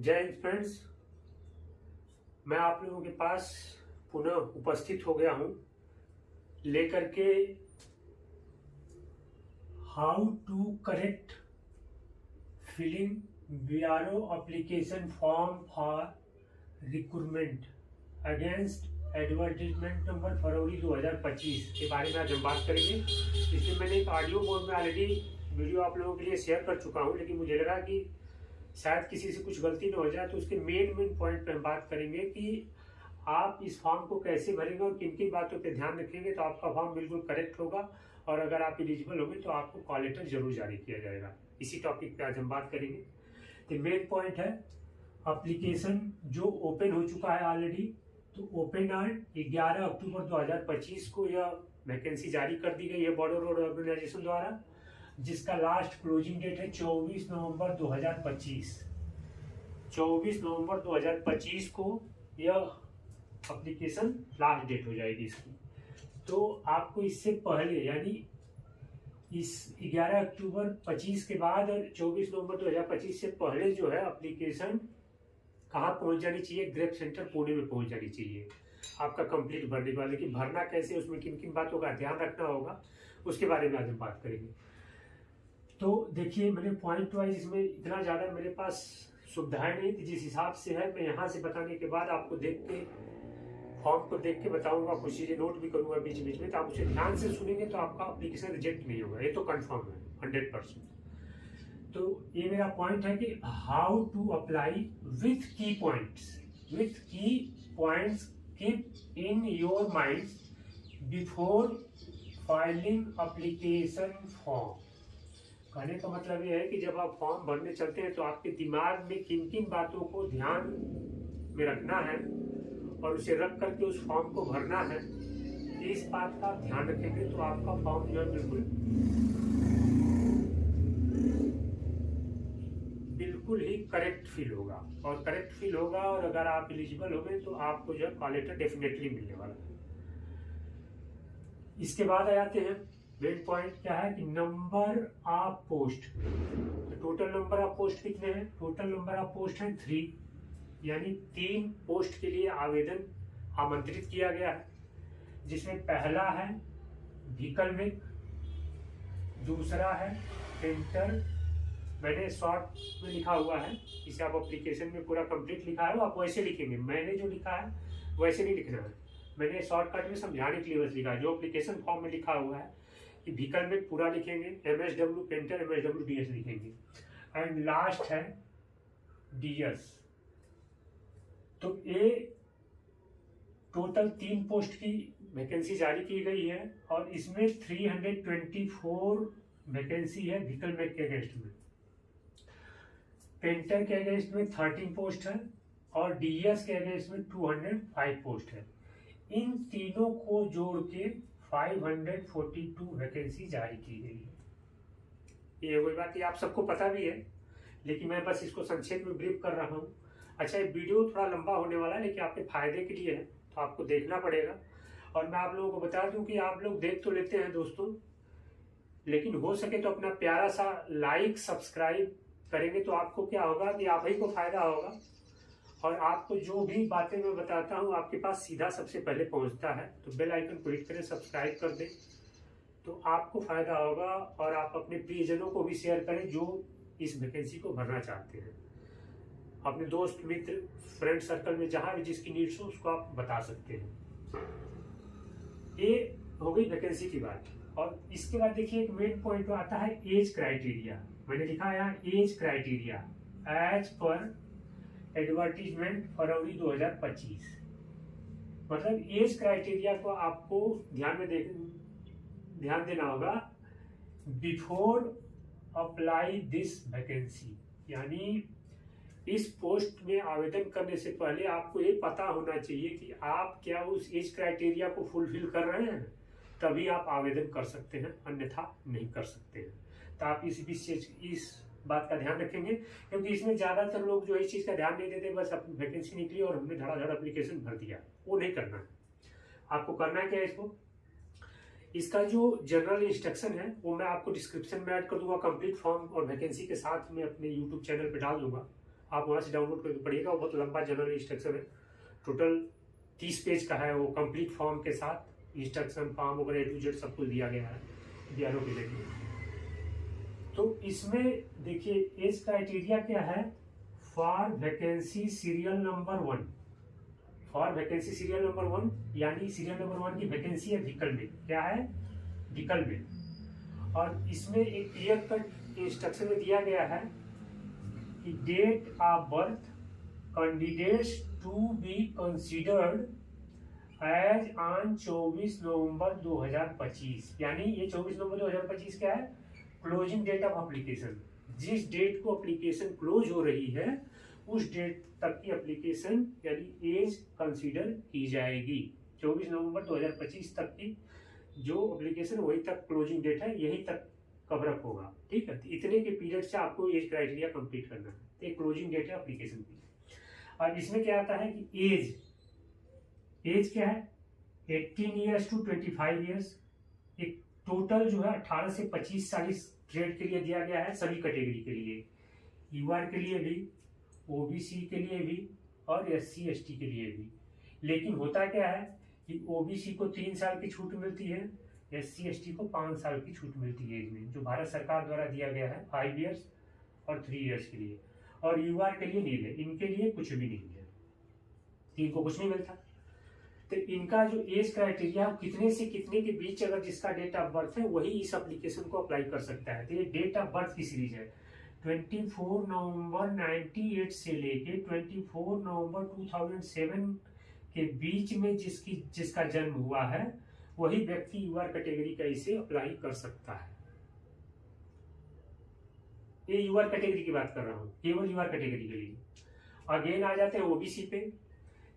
जय हिंद फ्रेंड्स, मैं आप लोगों के पास पुनः उपस्थित हो गया हूं लेकर के how to correct filling BRO application form for recruitment against advertisement number February 2025 के बारे में आज हम बात करेंगे। इसमें मैंने एक ऑडियो मोड में ऑलरेडी वीडियो आप लोगों के लिए शेयर कर चुका हूं, लेकिन मुझे लगा कि शायद किसी से कुछ गलती न हो जाए, तो उसके मेन पॉइंट पे हम बात करेंगे कि आप इस फॉर्म को कैसे भरेंगे और किन किन बातों पे ध्यान रखेंगे तो आपका फॉर्म बिल्कुल करेक्ट होगा और अगर आप एलिजिबल होंगे तो आपको कॉल लेटर जरूर जारी किया जाएगा। इसी टॉपिक पे आज हम बात करेंगे। तो मेन पॉइंट है एप्लीकेशन जो ओपन हो चुका है ऑलरेडी, तो ओपन ऑन 11 अक्टूबर 2025 को यह वैकेंसी जारी कर दी गई है बॉर्डर रोड ऑर्गेनाइजेशन द्वारा, जिसका लास्ट क्लोजिंग डेट है 24 नवंबर 2025। 24 नवंबर 2025 को यह एप्लीकेशन लास्ट डेट हो जाएगी इसकी। तो आपको इससे पहले यानी इस 11 अक्टूबर 25 के बाद और 24 नवंबर 2025 से पहले जो है एप्लीकेशन कहाँ पहुंच जानी चाहिए, ग्रेप सेंटर पुणे में पहुंच जानी चाहिए आपका कंप्लीट भरने के बाद। लेकिन भरना कैसे, उसमें किन किन बातों का ध्यान रखना होगा, उसके बारे में आज हम बात करेंगे। तो देखिए, मैंने पॉइंट वाइज इसमें इतना ज़्यादा मेरे पास सुविधाएं नहीं थी, जिस हिसाब से है मैं यहाँ से बताने के बाद आपको देख के फॉर्म को देख के बताऊंगा, कुछ चीज़ें नोट भी करूंगा बीच बीच में, तो आप उसे ध्यान से सुनेंगे तो आपका एप्लीकेशन रिजेक्ट नहीं होगा, ये तो कंफर्म है 100%। तो ये मेरा पॉइंट है कि हाउ टू अप्लाई विथ की points keep in your mind before filing application form. कहने का मतलब ये है कि जब आप फॉर्म भरने चलते हैं तो आपके दिमाग में किन किन बातों को ध्यान में रखना है और उसे रख करके उस फॉर्म को भरना है। इस बात का ध्यान रखेंगे तो आपका फॉर्म जो है बिल्कुल ही करेक्ट फील होगा और अगर आप एलिजिबल हो गए तो आपको जो है कॉल लेटर डेफिनेटली मिलने वाला है। इसके बाद आ जाते हैं मेन पॉइंट क्या है कि नंबर ऑफ पोस्ट। तो टोटल नंबर ऑफ पोस्ट कितने हैं? टोटल नंबर ऑफ पोस्ट है 3, यानी 3 पोस्ट के लिए आवेदन आमंत्रित किया गया है, जिसमें पहला है व्हीकल मेक, दूसरा है पेंटर। मैंने शॉर्ट में लिखा हुआ है, इसे आप एप्लीकेशन में पूरा कंप्लीट लिखा है, आप वैसे लिखेंगे, मैंने जो लिखा है वैसे नहीं लिखना है, मैंने शॉर्टकट में समझाने के लिए बस लिखा है। जो एप्लीकेशन फॉर्म में लिखा हुआ है कि व्हीकल में पूरा लिखेंगे, MSW पेंटर, MSW DS लिखेंगे, एंड लास्ट है DS। तो ये टोटल 3 पोस्ट की वैकेंसी जारी की गई है और इसमें 324 वैकेंसी है व्हीकल मेक के अगेंस्ट में, पेंटर के अगेंस्ट में 13 पोस्ट है और DS के अगेंस्ट में 205 पोस्ट है। इन तीनों को जोड़ के 542 वैकेंसी जारी की गई है। ये वही बात, ये आप सबको पता भी है, लेकिन मैं बस इसको संक्षेप में ब्रीफ कर रहा हूँ। अच्छा, ये वीडियो थोड़ा लंबा होने वाला है, लेकिन आपके फायदे के लिए है तो आपको देखना पड़ेगा। और मैं आप लोगों को बता दूं कि आप लोग देख तो लेते हैं दोस्तों, लेकिन हो सके तो अपना प्यारा सा लाइक सब्सक्राइब करेंगे तो आपको क्या होगा कि आप ही को फायदा होगा और आपको जो भी बातें मैं बताता हूँ आपके पास सीधा सबसे पहले पहुंचता है। तो बेल आइकन को हिट करें, सब्सक्राइब कर दें तो आपको फायदा होगा और आप अपने प्रियजनों को भी शेयर करें जो इस वैकेंसी को भरना चाहते हैं। अपने दोस्त मित्र फ्रेंड सर्कल में जहां भी जिसकी नीड्स हो उसको आप बता सकते हैं। ये हो गई वैकेंसी की बात। और इसके बाद देखिए एक मेन पॉइंट आता है एज क्राइटेरिया। मैंने लिखा है age criteria as per advertisement February 2025। मतलब एज क्राइटेरिया को आपको ध्यान देना होगा बिफोर अप्लाई दिस वैकेंसी, यानी इस पोस्ट में आवेदन करने से पहले आपको ये पता होना चाहिए कि आप क्या उस एज क्राइटेरिया को फुलफिल कर रहे हैं, तभी आप आवेदन कर सकते हैं, अन्यथा नहीं कर सकते हैं। तो आप इस बात का ध्यान रखेंगे, क्योंकि इसमें ज्यादातर लोग जो इस चीज का ध्यान नहीं देते, बस वैकेंसी निकली और हमने धड़ाधड़ एप्लीकेशन भर दिया, वो नहीं करना है। आपको करना है क्या इसको, इसका जो जनरल इंस्ट्रक्शन है वो मैं आपको डिस्क्रिप्शन में ऐड कर दूंगा, कंप्लीट फॉर्म और वैकेंसी के साथ में अपने यूट्यूब चैनल पे डाल दूंगा, आप वहाँ से डाउनलोड करके पढ़िएगा। वो बहुत लंबा जनरल इंस्ट्रक्शन है, टोटल 30 पेज का है वो, कंप्लीट फॉर्म के साथ इंस्ट्रक्शन फॉर्म वगैरह A to Z सब कुछ दिया गया है BRO के लिए। तो इसमें देखिए एज क्राइटेरिया क्या है, for vacancy serial number 1, for vacancy serial number 1 यानी सीरियल नंबर 1 की वैकेंसी है व्हीकल में, क्या है व्हीकल में। और इसमें एक क्लियर कट इंस्ट्रक्शन में दिया गया है कि date of birth candidates to be considered as on 24 नवंबर 2025, यानी ये 24 नवंबर 2025 क्या है, क्लोजिंग डेट ऑफ एप्लीकेशन। जिस डेट को एप्लीकेशन क्लोज हो रही है उस डेट तक की एप्लीकेशन यानी एज कंसीडर की जाएगी। 24 नवंबर 2025 तक की जो एप्लीकेशन वही तक क्लोजिंग डेट है, यही तक कवरअप होगा, ठीक है। तो इतने के पीरियड से आपको एज क्राइटेरिया कंप्लीट करना है, तो एक क्लोजिंग डेट है एप्लीकेशन की। और इसमें क्या आता है कि एज क्या है 18 ईयर्स टू 25 ईयर्स, एक टोटल जो है 18 से 25 साल इस ट्रेड के लिए दिया गया है, सभी कैटेगरी के लिए, यूआर के लिए भी, ओबीसी के लिए भी और SC ST के लिए भी। लेकिन होता क्या है कि ओबीसी को 3 साल की छूट मिलती है, SC ST को 5 साल की छूट मिलती है एज में, जो भारत सरकार द्वारा दिया गया है 5 ईयर्स और 3 ईयर्स के लिए। और यूआर के लिए नहीं है, इनके लिए कुछ भी नहीं है, इनको कुछ नहीं मिलता। तो इनका जो एज क्राइटेरिया कितने से कितने के बीच अगर जिसका डेट ऑफ बर्थ है वही इस एप्लीकेशन को अप्लाई कर सकता है। तो ये डेट ऑफ बर्थ की सीरीज है, 24 नवंबर 98 से लेके 24 नवंबर 2007 के बीच में जिसका जन्म हुआ है वही व्यक्ति यूआर कैटेगरी का इसे अप्लाई कर सकता है। ये यूआर कैटेगरी की बात कर रहा हूं, केवल यूआर कैटेगरी के लिए। अगेन आ जाते हैं ओबीसी पे,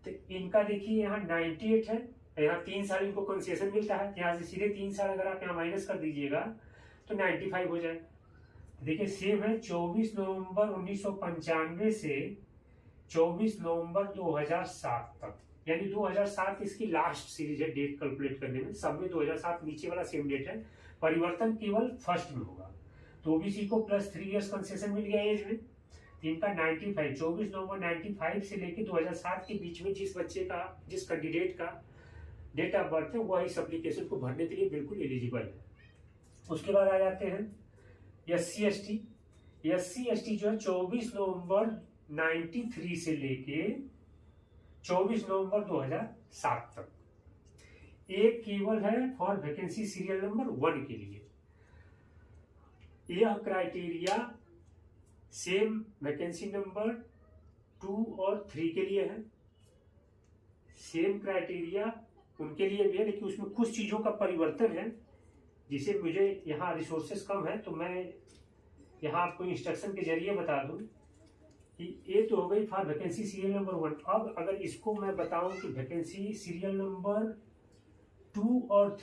तो इनका देखिए यहाँ 98 है, यहाँ 3 साल इनको कंसेशन मिलता है, यहाँ से सीधे 3 साल अगर आप यहाँ माइनस कर दीजिएगा तो 95 हो जाए। देखिए सेम है 24 नवंबर 1995 से 24 नवंबर 2007 तक, यानी 2007 इसकी लास्ट सीरीज है डेट कैलकुलेट करने में, सब में 2007 नीचे वाला सेम डेट है, परिवर्तन केवल फर्स्ट में होगा। तो ओबीसी को प्लस 3 इयर्स कंसेशन मिल गया एज में, इनका 95 24 नवंबर 95 से लेके 2007 के बीच में जिस बच्चे का, जिस कैंडिडेट का डेट ऑफ बर्थ है वह इस एप्लीकेशन को भरने के लिए बिल्कुल एलिजिबल है। उसके बाद आ जाते हैं SC ST। SC ST जो है 24 नवंबर 93 से लेके 24 नवंबर 2007 तक, एक केवल है फॉर वैकेंसी सीरियल नंबर 1 के लिए। यह क्राइटेरिया सेम वैकेंसी नंबर 2 और 3 के लिए है, सेम क्राइटेरिया उनके लिए भी है, लेकिन उसमें कुछ चीजों का परिवर्तन है जिसे मुझे यहाँ रिसोर्सेस कम है तो मैं यहाँ आपको इंस्ट्रक्शन के जरिए बता दूं कि ये तो हो गई फॉर वैकेंसी सीरियल नंबर 1। अब अगर इसको मैं बताऊं कि वैकेंसी सीरियल नंबर 2 और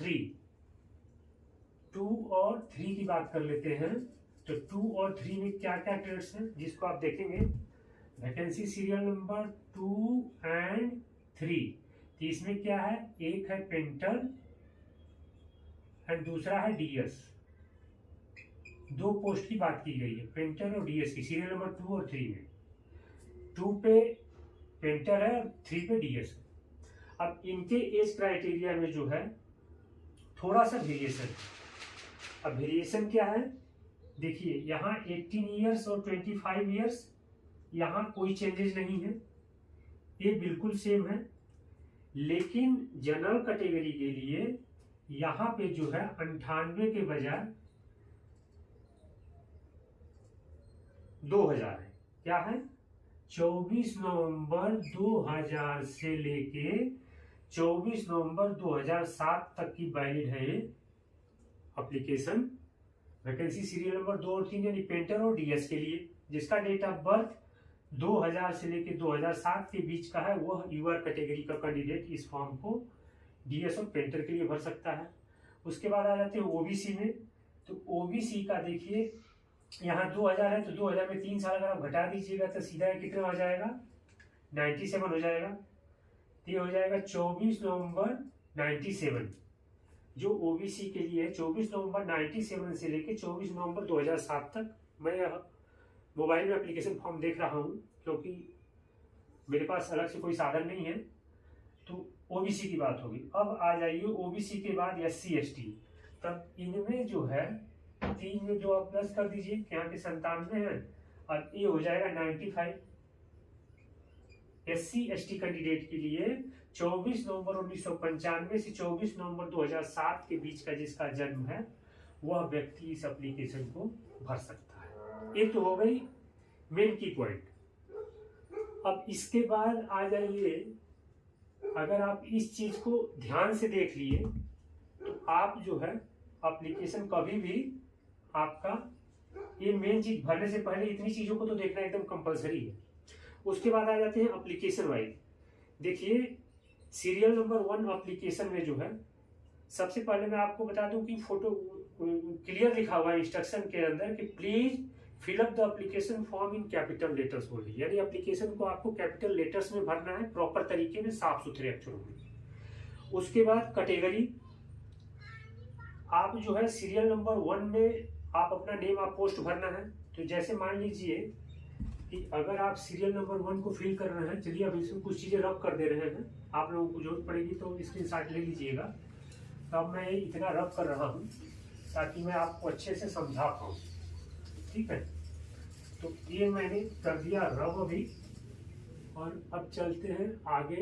3 की बात कर लेते हैं, तो 2 और 3 में क्या क्या ट्रेड्स हैं जिसको आप देखेंगे। वैकेंसी सीरियल नंबर 2 एंड 3, तो इसमें क्या है, एक है पेंटर एंड दूसरा है DS। 2 पोस्ट की बात की गई है, पेंटर और DS की, सीरियल नंबर 2 और 3 में। 2 पे पेंटर है और 3 पे DS है। अब इनके एज क्राइटेरिया में जो है थोड़ा सा वेरिएशन। अब वेरिएशन क्या है, देखिए यहाँ 18 ईयर्स और 25 ईयर्स, यहाँ कोई चेंजेस नहीं है, ये बिल्कुल सेम है। लेकिन जनरल कैटेगरी के लिए यहाँ पे जो है 98 के बजाय 2000 है। क्या है, 24 नवंबर 2000 से लेके 24 नवंबर 2007 तक की वैलिड है ये एप्लीकेशन। वैकेंसी सीरियल नंबर 2 और 3 यानी पेंटर और DS के लिए, जिसका डेट ऑफ बर्थ 2000 से लेकर 2007 के बीच का है, वह यूआर कैटेगरी का कैंडिडेट इस फॉर्म को DS और पेंटर के लिए भर सकता है। उसके बाद आ जाते हैं ओबीसी में, तो ओबीसी का देखिए यहाँ 2000 है, तो 2000 में 3 साल अगर आप घटा दीजिएगा तो सीधा कितना हो जाएगा, 97 हो जाएगा। ये हो जाएगा 24 नवंबर 97, जो ओबीसी के लिए 24 नवंबर 97 से लेके 24 नवंबर 2007 तक। मैं मोबाइल में एप्लीकेशन फॉर्म देख रहा हूँ क्योंकि मेरे पास अलग से कोई साधन नहीं है, तो ओबीसी की बात होगी। अब आ जाइए ओबीसी के बाद SC ST, तब इनमें जो है 3 में जो आप प्लस कर दीजिए, यहाँ के 97 है और ये हो जाएगा 95। SC ST कैंडिडेट के लिए 24 नवंबर 1995 से 24 नवंबर 2007 के बीच का जिसका जन्म है वह व्यक्ति इस एप्लीकेशन को भर सकता है। एक तो हो गई मेन की पॉइंट। अब इसके बाद आ जाइए, अगर आप इस चीज को ध्यान से देख लिए तो आप जो है एप्लीकेशन कभी भी आपका ये मेन चीज भरने से पहले इतनी चीजों को तो देखना एकदम कंपलसरी है। उसके बाद आ जाते हैं एप्लीकेशन वाइज। देखिए सीरियल नंबर 1 एप्लीकेशन में जो है, सबसे पहले मैं आपको बता दूं कि फोटो क्लियर लिखा हुआ है इंस्ट्रक्शन के अंदर कि please fill up the application form in capital letters only, यानी एप्लीकेशन को आपको कैपिटल लेटर्स में भरना है, प्रॉपर तरीके में, साफ सुथरे अक्षरों में। उसके बाद कैटेगरी, आप जो है सीरियल नंबर 1 में आप अपना नेम आप पोस्ट भरना है। तो जैसे मान लीजिए कि अगर आप सीरियल नंबर 1 को फिल कर रहे हैं, चलिए अब इसमें कुछ चीजें रब कर दे रहे हैं, आप लोगों को जरूरत पड़ेगी तो स्क्रीनशॉट ले लीजिएगा। तो अब मैं इतना रब कर रहा हूँ ताकि मैं आपको अच्छे से समझा पाऊँ, ठीक है। तो ये मैंने कर दिया रब अभी, और अब चलते हैं आगे।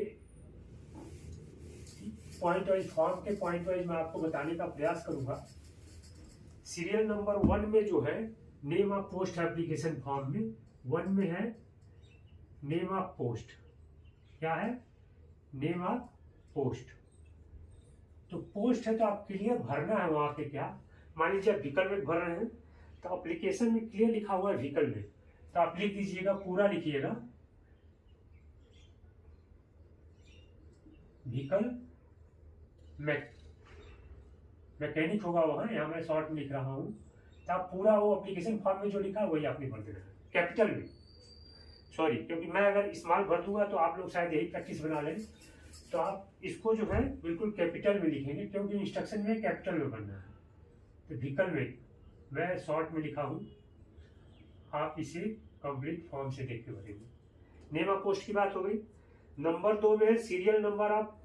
पॉइंट वाइज फॉर्म के पॉइंट वाइज मैं आपको बताने का प्रयास करूंगा। सीरियल नंबर 1 में जो है name of post application form में 1 में है नेम ऑफ पोस्ट, क्या है नेम ऑफ पोस्ट। तो पोस्ट है तो आप क्लियर भरना है वहां पे। क्या मान लीजिए आप व्हीकल में भर रहे हैं तो एप्लीकेशन में क्लियर लिखा हुआ है व्हीकल में, तो आप लिख दीजिएगा, पूरा लिखिएगा व्हीकल मैकेनिक होगा वहां, यहाँ मैं शॉर्ट में लिख रहा हूं। तो आप पूरा वो एप्लीकेशन फॉर्म में जो लिखा है वही आपने भर देना है कैपिटल में। सॉरी, क्योंकि मैं अगर स्मॉल भर दूंगा तो आप लोग शायद यही प्रैक्टिस बना लें। तो आप इसको जो है बिल्कुल कैपिटल में लिखेंगे, क्योंकि इंस्ट्रक्शन में कैपिटल में भरना है। तो व्हीकल में मैं शॉर्ट में लिखा हूं, आप इसे कंप्लीट फॉर्म से देख के भरेंगे। नेम ऑफ पोस्ट की बात हो गई। नंबर 2 में है serial number of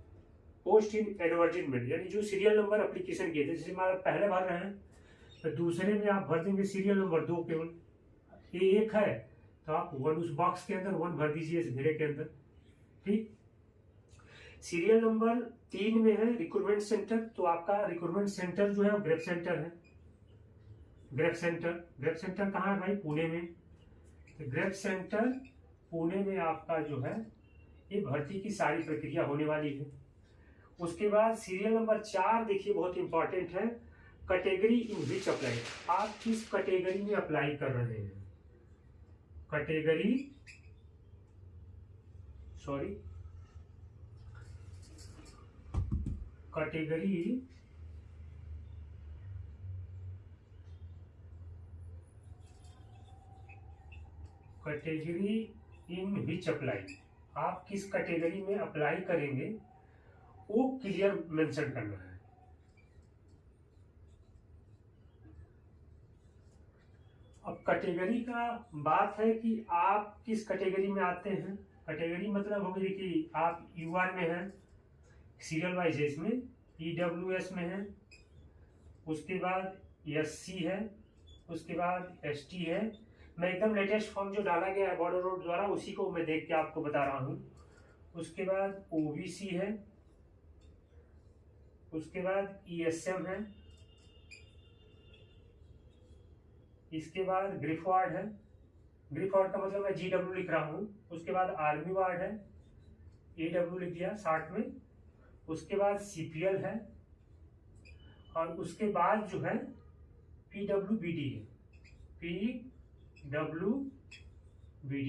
post in advertisement, यानी जो सीरियल नंबर एप्लीकेशन किए थे, जैसे आप पहले भर रहे हैं तो दूसरे में आप भर देंगे सीरियल नंबर 2 केवल। ये 1 है तो आप 1 उस बॉक्स के अंदर 1 भर दीजिए इस घेरे के अंदर, ठीक। सीरियल नंबर 3 में है रिक्रूटमेंट सेंटर, तो आपका रिक्रूटमेंट सेंटर जो है वो ग्रेप सेंटर है। ग्रेप सेंटर कहाँ है भाई? पुणे में। तो ग्रेप सेंटर पुणे में आपका जो है ये भर्ती की सारी प्रक्रिया होने वाली है। उसके बाद सीरियल नंबर 4 देखिए बहुत इंपॉर्टेंट है, कैटेगरी इन विच अप्लाई, आप किस कैटेगरी में अप्लाई कर रहे हैं। कैटेगरी इन विच अप्लाई, आप किस कैटेगरी में अप्लाई करेंगे वो क्लियर मेंशन करना है। अब कैटेगरी का बात है कि आप किस कैटेगरी में आते हैं। कैटेगरी मतलब होगी, देखिए आप यूआर में हैं, सीरियल वाइज है इसमें, ईडब्ल्यूएस में है, उसके बाद एससी है, उसके बाद एसटी है। मैं एकदम लेटेस्ट फॉर्म जो डाला गया है बॉर्डर रोड द्वारा उसी को मैं देख के आपको बता रहा हूँ। उसके बाद ओबीसी है, उसके बाद ईएसएम है, इसके बाद ग्रिफ वार्ड है, ग्रिफ वार्ड का मतलब मैं जीडब्ल्यू लिख रहा हूँ। उसके बाद आर्मी वार्ड है, एडब्ल्यू लिख दिया 60 में। उसके बाद सीपीएल है, और उसके बाद जो है पीडब्ल्यूबीडी है, पीडब्ल्यूबीडी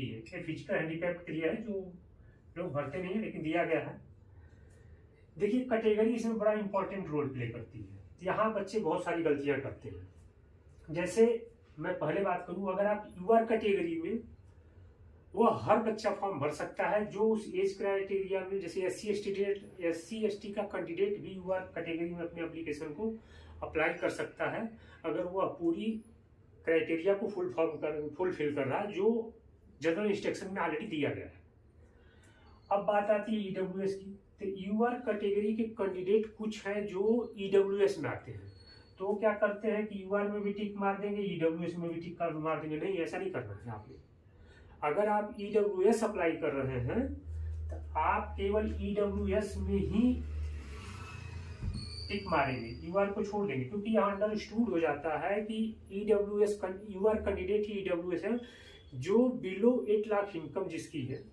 है। ये फिजिकल हैंडीकैप के लिए है, जो लोग भरते नहीं है लेकिन दिया गया है। देखिए कैटेगरी इसमें बड़ा इंपॉर्टेंट रोल प्ले करती है। यहाँ बच्चे बहुत सारी गलतियां करते हैं। जैसे मैं पहले बात करूं, अगर आप यूआर कैटेगरी में, वो हर बच्चा फॉर्म भर सकता है जो उस एज क्राइटेरिया में, जैसे एससी एसटी का कैंडिडेट भी यूआर कैटेगरी में अपने एप्लीकेशन को अप्लाई कर सकता है, अगर वह पूरी क्राइटेरिया को फुलफिल कर रहा है जो जनरल इंस्ट्रक्शन में ऑलरेडी दिया गया है। अब बात आती है ईडब्ल्यूएस की। तो यूआर कैटेगरी के कैंडिडेट कुछ हैं जो ईडब्ल्यूएस में आते हैं, तो वो क्या करते हैं कि यूआर में भी टिक मार देंगे, ईडब्ल्यूएस में भी टिक मार देंगे। नहीं, ऐसा नहीं करना है आपने। अगर आप ईडब्ल्यूएस अप्लाई कर रहे हैं तो आप केवल ईडब्ल्यूएस में ही टिक मारेंगे, यूआर को छोड़ देंगे, क्योंकि यहाँ अंडरस्टूड हो जाता है कि ईडब्ल्यूएस यूआर कैंडिडेट ही ईडब्ल्यूएस है। जो बिलो 8 लाख इनकम जिसकी है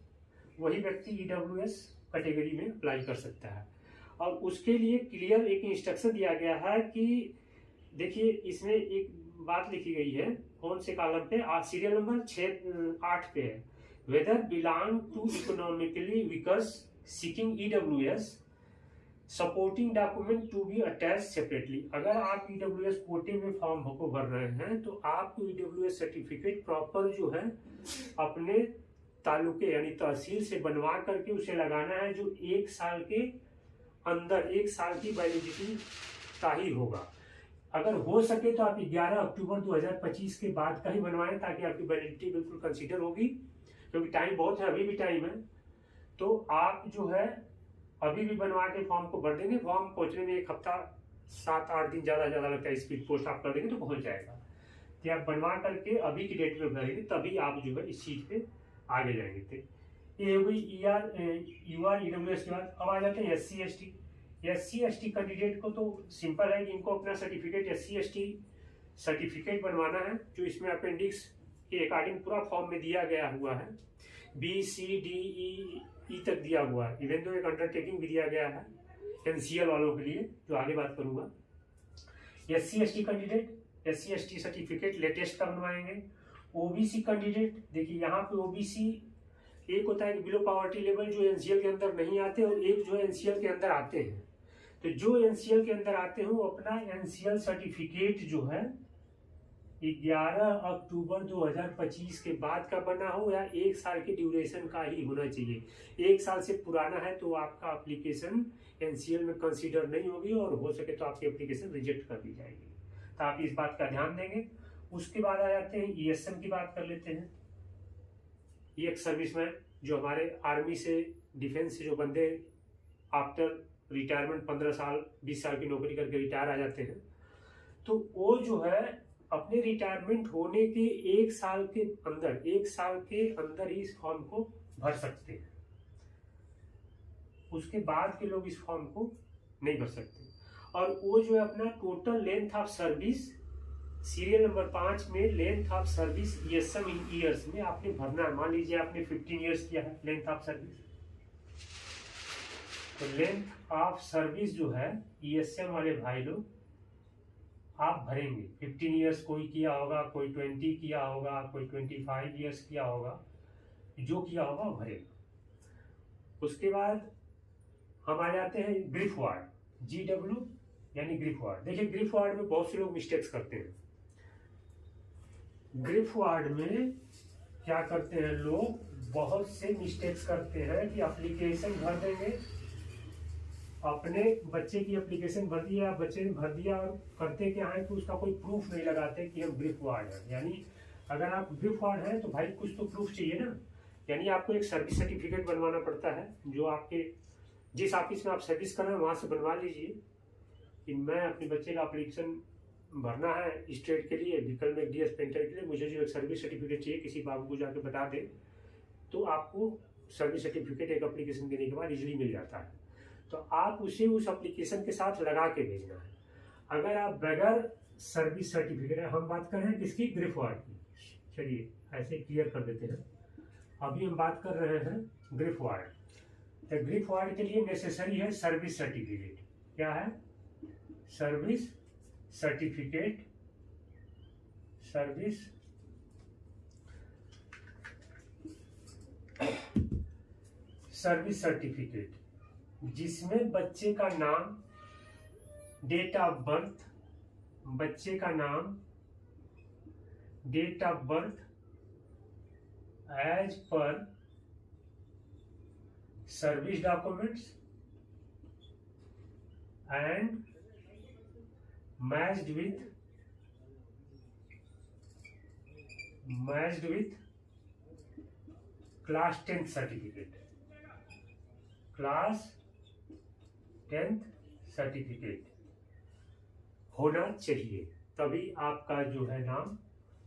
वही व्यक्ति ईडब्ल्यूएस कैटेगरी में अप्लाई कर सकता है। और उसके लिए क्लियर एक इंस्ट्रक्शन दिया गया है कि देखिए, इसमें एक बात लिखी गई है, कौन से कॉलम पे, सीरियल नंबर 8 पे है, whether belong to economically weakers seeking EWS supporting document to be attach separately. अगर आप ईडब्ल्यूएस कोटे में फॉर्म को भर रहे हैं तो आपको ईडब्ल्यूएस सर्टिफिकेट प्रॉपर जो है अपने तालुके यानी तहसील से बनवा करके उसे लगाना है, जो 1 साल के अंदर 1 साल की वैलिडिटी का ही होगा। अगर हो सके तो आप 11 अक्टूबर 2025 के बाद का ही बनवाएं, ताकि आपकी वैलिडिटी बिल्कुल कंसीडर होगी, क्योंकि टाइम बहुत है, अभी भी टाइम है। तो आप जो है अभी भी बनवा के फॉर्म को भर देंगे। फॉर्म पहुंचने में 1 हफ्ता 7-8 दिन ज़्यादा लगता है, स्पीड पोस्ट आप कर देंगे तो पहुंच जाएगा। तो आप बनवा करके अभी की डेट में भरेंगे, तभी आप जो है इस चीज़ पे आगे जाएंगे। थे ये हुई यूआर ईडब्ल्यूएस के बाद। अब आ जाते हैं SC ST। SC ST candidate को तो सिंपल है कि इनको अपना सर्टिफिकेट SC ST सर्टिफिकेट बनवाना है, जो इसमें अपेंडिक्स के अकॉर्डिंग पूरा फॉर्म में दिया गया हुआ है, BCDE तक दिया हुआ है। इवन तो एक अंडरटेकिंग भी दिया गया है NCL वालों के लिए, जो आगे बात करूंगा। SC ST candidate SC ST certificate latest का बनवाएंगे। OBC कैंडिडेट, देखिए यहाँ पे OBC एक होता है कि बिलो पॉवर्टी लेवल, जो NCL के अंदर नहीं आते, और एक जो है NCL के अंदर आते हैं। तो जो NCL के अंदर आते हैं वो अपना NCL सर्टिफिकेट जो है 11 अक्टूबर 2025 के बाद का बना हो, या 1 साल के ड्यूरेशन का ही होना चाहिए। 1 साल से पुराना है तो आपका एप्लीकेशन NCL में कंसीडर नहीं होगी, और हो सके तो आपकी एप्लीकेशन रिजेक्ट कर दी जाएगी। तो आप इस बात का ध्यान देंगे। उसके बाद आ जाते हैं ESM की बात कर लेते हैं। ये एक सर्विसमैन जो हमारे आर्मी से, डिफेंस से जो बंदे आफ्टर रिटायरमेंट 15 साल 20 साल की नौकरी करके रिटायर आ जाते हैं, तो वो जो है अपने रिटायरमेंट होने के 1 साल के अंदर ही इस फॉर्म को भर सकते हैं। उसके बाद के लोग इस फॉर्म को नहीं भर सकते। और वो जो है अपना total length of service, serial number 5 में length of service ESM in years में आपने भरना है। मान लीजिए आपने 15 ईयर्स किया है लेंथ ऑफ सर्विस, तो लेंथ ऑफ सर्विस जो है ESM वाले भाई लोग आप भरेंगे। 15 ईयर्स कोई किया होगा, कोई 20 किया होगा, कोई 25 ईयर्स किया होगा, जो किया होगा वो भरेगा। उसके बाद हम आ जाते हैं ग्रिफ वार्ड, GW यानी ग्रिफ वार्ड। देखिए ग्रिफ वार्ड में बहुत से लोग मिस्टेक्स करते हैं। ग्रिफ वार्ड में क्या करते हैं लोग, बहुत से मिस्टेक्स करते हैं कि एप्लीकेशन भर देंगे, अपने बच्चे की एप्लीकेशन भर दिया, बच्चे ने भर दिया, और करते क्या है कि उसका कोई प्रूफ नहीं लगाते कि हम ग्रिफ वार्ड है। यानी अगर आप ग्रिफ वार्ड है तो भाई कुछ तो प्रूफ चाहिए ना। यानी आपको एक सर्विस सर्टिफिकेट बनवाना पड़ता है, जो आपके जिस ऑफिस में आप सर्विस कर रहे हैं वहाँ से बनवा लीजिए कि मैं अपने बच्चे का एप्लीकेशन भरना है स्टेट के लिए, व्हीकल में DS पेंटर के लिए, मुझे जो एक सर्विस सर्टिफिकेट चाहिए, किसी बाबू को जाके बता दें तो आपको सर्विस सर्टिफिकेट एक एप्लीकेशन देने के बाद इजीली मिल जाता है। तो आप उसे उस एप्लीकेशन के साथ लगा के भेजना है। अगर आप बगैर सर्विस सर्टिफिकेट, हम बात कर रहे हैं किसकी, ग्रिफ वार्ड की, चलिए ऐसे क्लियर कर देते हैं। अभी हम बात कर रहे हैं ग्रिफ वार्ड। तो ग्रिफ वार्ड के लिए नेसेसरी है सर्विस सर्टिफिकेट। क्या है, सर्विस सर्टिफिकेट, सर्विस सर्टिफिकेट जिसमें बच्चे का नाम, डेट ऑफ बर्थ, बच्चे का नाम, date of birth as per service documents and matched with class 10th certificate, class 10th certificate होना चाहिए, तभी आपका जो है नाम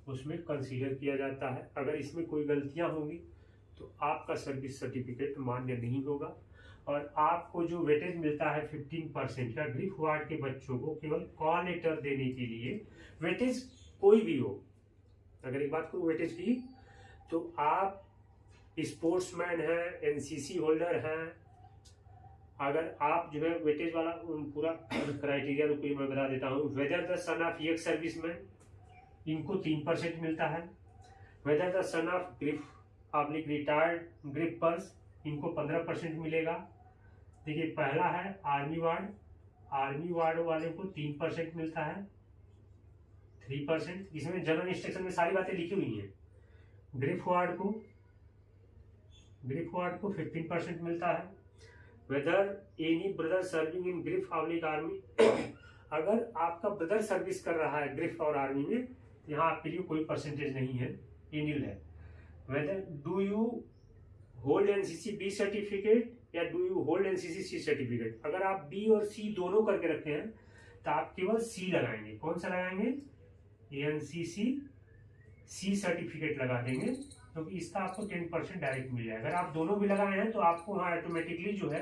उसमें कंसीडर किया जाता है। अगर इसमें कोई गलतियां होंगी तो आपका सर्विस सर्टिफिकेट मान्य नहीं होगा और आपको जो वेटेज मिलता है 15% का ग्रीफ वार्ड के बच्चों को केवल कॉल लेटर देने के लिए, वेटेज कोई भी हो, अगर एक बात को वेटेज की, तो आप स्पोर्ट्समैन हैं, एनसीसी होल्डर हैं, अगर आप जो है वेटेज वाला पूरा क्राइटेरिया रुको मैं बता देता हूँ। Whether the son of ex serviceman, इनको 3% मिलता है। Whether the son of grief public retired grippers, इनको 15% मिलेगा। देखिए पहला है आर्मी वार्ड, आर्मी वार्ड वाले को 3% मिलता है, 3%। इसमें जनरल इंस्ट्रक्शन में सारी बातें लिखी हुई हैं। ग्रिफ वार्ड को 15% मिलता है। Whether any brother serving in grief public army, अगर आपका ब्रदर सर्विस कर रहा है ग्रिफ और आर्मी में, यहाँ आपके लिए कोई परसेंटेज नहीं है, ये नील है। Whether do you hold NCC B certificate या do you hold NCC C certificate, अगर आप बी और सी दोनों करके रखे हैं तो आप केवल सी लगाएंगे। कौन सा लगाएंगे? एनसीसी सी सर्टिफिकेट लगा देंगे, क्योंकि इसका आपको 10% डायरेक्ट मिल जाएगा। अगर आप दोनों भी लगाए हैं तो आपको वहाँ ऑटोमेटिकली जो है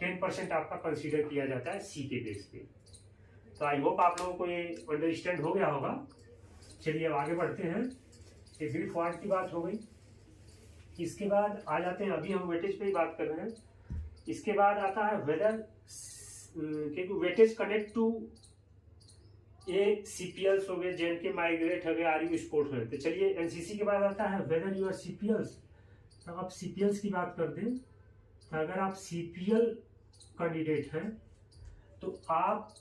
10% आपका कंसीडर किया जाता है सी के बेस पे। तो आई होप आप लोगों को ये अंडरस्टैंड हो गया होगा। चलिए अब आगे बढ़ते हैं। ये ग्रिफ वार्ड की बात हो गई, इसके बाद आ जाते हैं, अभी हम वेटेज पे ही बात कर रहे हैं। इसके बाद आता है वेदर, क्योंकि वेटेज कनेक्ट टू ए सीपीएल्स हो गए, जेएनके माइग्रेट हो गए, आरयू स्पोर्ट्स हो गए। तो चलिए एनसीसी के बाद आता है वेदर यू आर सीपीएल्स। तो आप सीपीएल्स की बात कर दें तो अगर आप सीपीएल कैंडिडेट हैं तो आप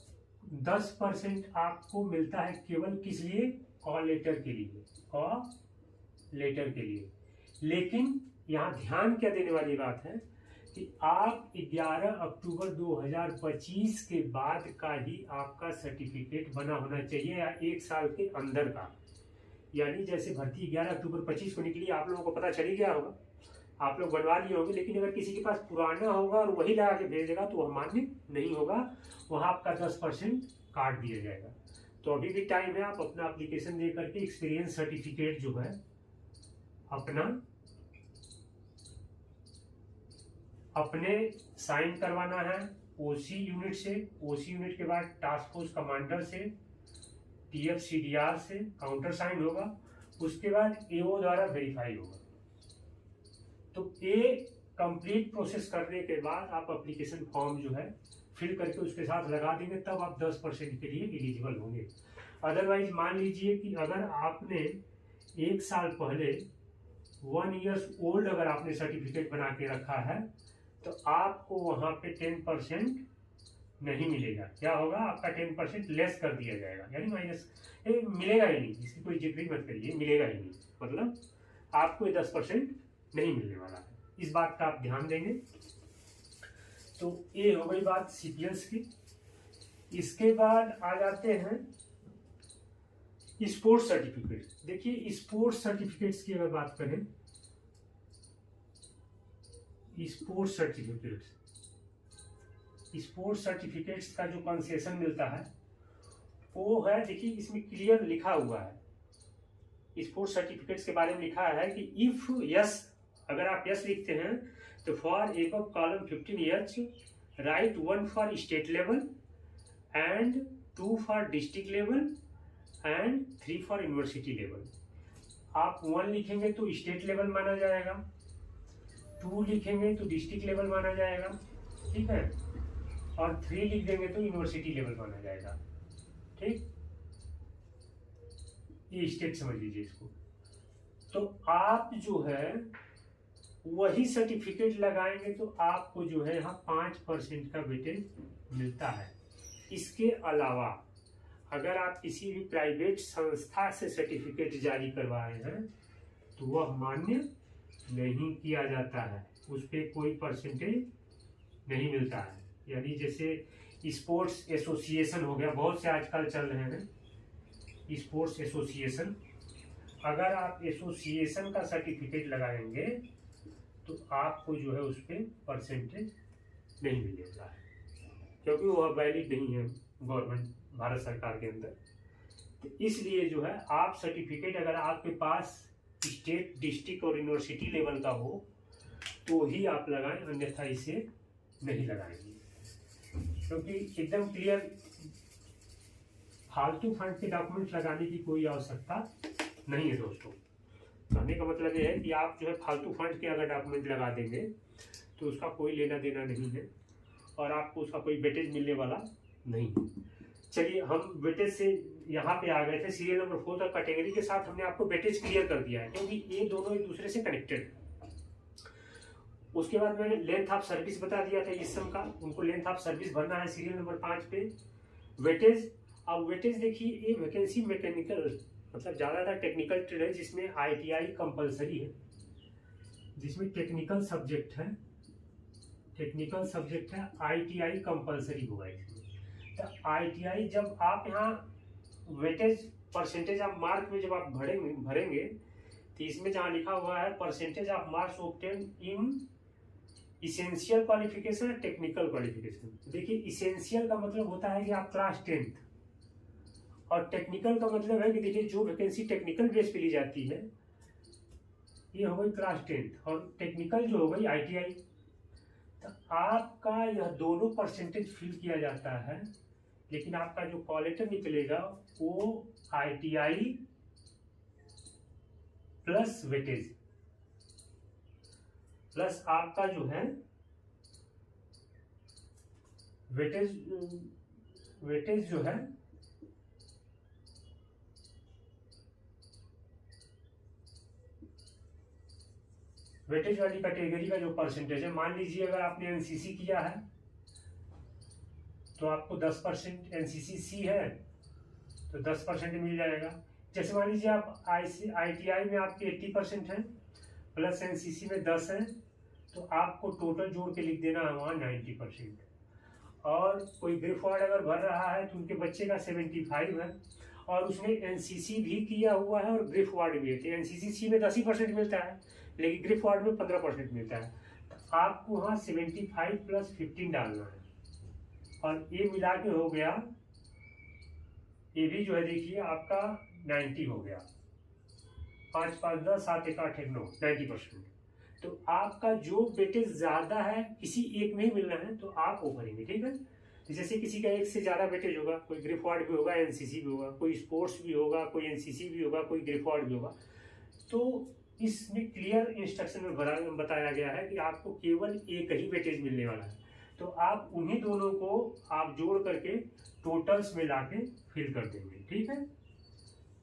10% आपको मिलता है केवल किस लिए? कॉल लेटर के लिए, कॉल लेटर के लिए। लेकिन यहाँ ध्यान क्या देने वाली बात है कि आप 11 अक्टूबर 2025 के बाद का ही आपका सर्टिफिकेट बना होना चाहिए, या 1 साल के अंदर का। यानी जैसे भर्ती 11 अक्टूबर 25 को निकली, आप लोगों को पता चल ही गया होगा, आप लोग बनवा लिए होंगे। लेकिन अगर किसी के पास पुराना होगा और वही लगा के भेजेगा तो वह मान्य नहीं होगा, वहाँ आपका 10% काट दिया जाएगा। तो अभी भी टाइम है, आप अपना एप्लीकेशन दे करके एक्सपीरियंस सर्टिफिकेट जो है अपने साइन करवाना है ओसी यूनिट से। ओसी यूनिट के बाद टास्क फोर्स कमांडर से, टीएफ सीडीआर से काउंटर साइन होगा, उसके बाद एओ द्वारा वेरीफाई होगा। तो ये कंप्लीट प्रोसेस करने के बाद आप एप्लीकेशन फॉर्म जो है फिल करके उसके साथ लगा देंगे, तब आप 10% के लिए एलिजिबल होंगे। अदरवाइज मान लीजिए कि अगर आपने 1 साल पहले 1 ईयर्स ओल्ड अगर आपने सर्टिफिकेट बना के रखा है तो आपको वहाँ पे 10% नहीं मिलेगा। क्या होगा? आपका 10% लेस कर दिया जाएगा, यानी माइनस, मिलेगा ही नहीं, इसकी कोई जिक्र मत करिए, मिलेगा ही नहीं, मतलब आपको 10% नहीं मिलने वाला है। इस बात का आप ध्यान देंगे। तो ये हो गई बात सीपीएल्स की। इसके बाद आ जाते हैं स्पोर्ट्स सर्टिफिकेट। देखिए स्पोर्ट्स सर्टिफिकेट्स की अगर बात करें, स्पोर्ट्स सर्टिफिकेट्स का जो कंसेशन मिलता है वो है, देखिए इसमें क्लियर लिखा हुआ है स्पोर्ट्स सर्टिफिकेट्स के बारे में, लिखा है कि इफ यस, अगर आप यस लिखते हैं तो for above column 15 right 1 for state level and 2 for district level and 3 for university level. आप 1 लिखेंगे तो स्टेट लेवल माना जाएगा, 2 लिखेंगे तो डिस्ट्रिक्ट लेवल माना जाएगा, ठीक है, और 3 लिख देंगे तो यूनिवर्सिटी लेवल माना जाएगा, ठीक। ये स्टेट समझ लीजिए इसको। तो आप जो है वही सर्टिफिकेट लगाएंगे तो आपको जो है यहाँ 5% का वेटेज मिलता है। इसके अलावा अगर आप किसी भी प्राइवेट संस्था से सर्टिफिकेट जारी करवाए हैं तो वह मान्य नहीं किया जाता है, उस पर कोई परसेंटेज नहीं मिलता है। यानी जैसे स्पोर्ट्स एसोसिएशन हो गया, बहुत से आजकल चल रहे हैं स्पोर्ट्स एसोसिएशन, अगर आप एसोसिएशन का सर्टिफिकेट लगाएंगे तो आपको जो है उस पर परसेंटेज नहीं मिलेगा, क्योंकि वो वैलिड नहीं है गवर्नमेंट भारत सरकार के अंदर। तो इसलिए जो है आप सर्टिफिकेट अगर आपके पास स्टेट, डिस्ट्रिक्ट और यूनिवर्सिटी लेवल का हो तो ही आप लगाएं, अन्यथा इसे नहीं लगाएंगे, क्योंकि एकदम क्लियर फालतू फंड के डॉक्यूमेंट लगाने की कोई आवश्यकता नहीं है दोस्तों। कहने का मतलब ये है कि आप जो है फालतू फंड के अगर डॉक्यूमेंट लगा देंगे तो उसका कोई लेना देना नहीं है और आपको उसका कोई वेटेज मिलने वाला नहीं। चलिए, हम वेटेज से यहाँ पे आ गए थे, सीरियल नंबर 4 तक कैटेगरी के साथ हमने आपको वेटेज क्लियर कर दिया है, क्योंकि ये दोनों एक दूसरे से कनेक्टेड है। उसके बाद मैंने लेंथ ऑफ सर्विस बता दिया था इस सम का, उनको लेंथ ऑफ सर्विस भरना है सीरियल नंबर 5 पे। वेटेज, अब वेटेज देखिए, ये वैकेंसी मैकेनिकल मतलब ज़्यादातर टेक्निकल ट्रेड है जिसमें ITI कंपलसरी है, जिसमें टेक्निकल सब्जेक्ट है, ITI कंपलसरी होगा इसमें। तो ITI जब आप यहाँ वेटेज परसेंटेज ऑफ मार्क में जब आप भरेंगे तो इसमें जहाँ लिखा हुआ है percentage of marks obtain in essential qualification, technical qualification. देखिए, इसेंशियल का मतलब होता है कि आप क्लास 10th, और टेक्निकल का मतलब है कि देखिए जो वैकेंसी टेक्निकल बेस पे ली जाती है ये हो गई क्लास 10th, और टेक्निकल जो हो गई ITI। तो आपका यह दोनों परसेंटेज फिल किया जाता है, लेकिन आपका जो कॉल लेटर निकलेगा वो ITI प्लस वेटेज प्लस आपका जो है वेटेज जो है वेटेज वाली कैटेगरी का जो परसेंटेज है। मान लीजिए अगर आपने NCC किया है तो आपको 10%, NCC C है तो 10% मिल जाएगा। जैसे मान लीजिए आप ITI में आपके 80% है प्लस NCC में 10 है, तो आपको टोटल जोड़ के लिख देना है वहाँ 90%। और कोई ग्रिफ वार्ड अगर भर रहा है तो उनके बच्चे का 75 है और उसने NCC भी किया हुआ है और ग्रिफ वार्ड भी है, तो NCC C में 10% मिलता है लेकिन ग्रिफ वार्ड में 15% मिलता है। तो आपको वहाँ 75 प्लस 15 डालना है और ये मिला के हो गया, ये भी जो है देखिए आपका 90 हो गया, 5 5 10 7 1 8 1 9 90%। तो आपका जो वेटेज ज्यादा है किसी एक में ही मिलना है तो आप वो भरेंगे, ठीक है। तो जैसे किसी का एक से ज्यादा वेटेज होगा, कोई ग्रिफ वार्ड भी होगा, NCC भी होगा, कोई स्पोर्ट्स भी होगा, कोई NCC भी होगा, कोई ग्रिफ वार्ड भी होगा, तो इसमें क्लियर इंस्ट्रक्शन में बताया गया है कि आपको केवल एक ही वेटेज मिलने वाला है। तो आप उन्हीं दोनों को आप जोड़ करके टोटल्स में लाके फिल कर देंगे, ठीक है।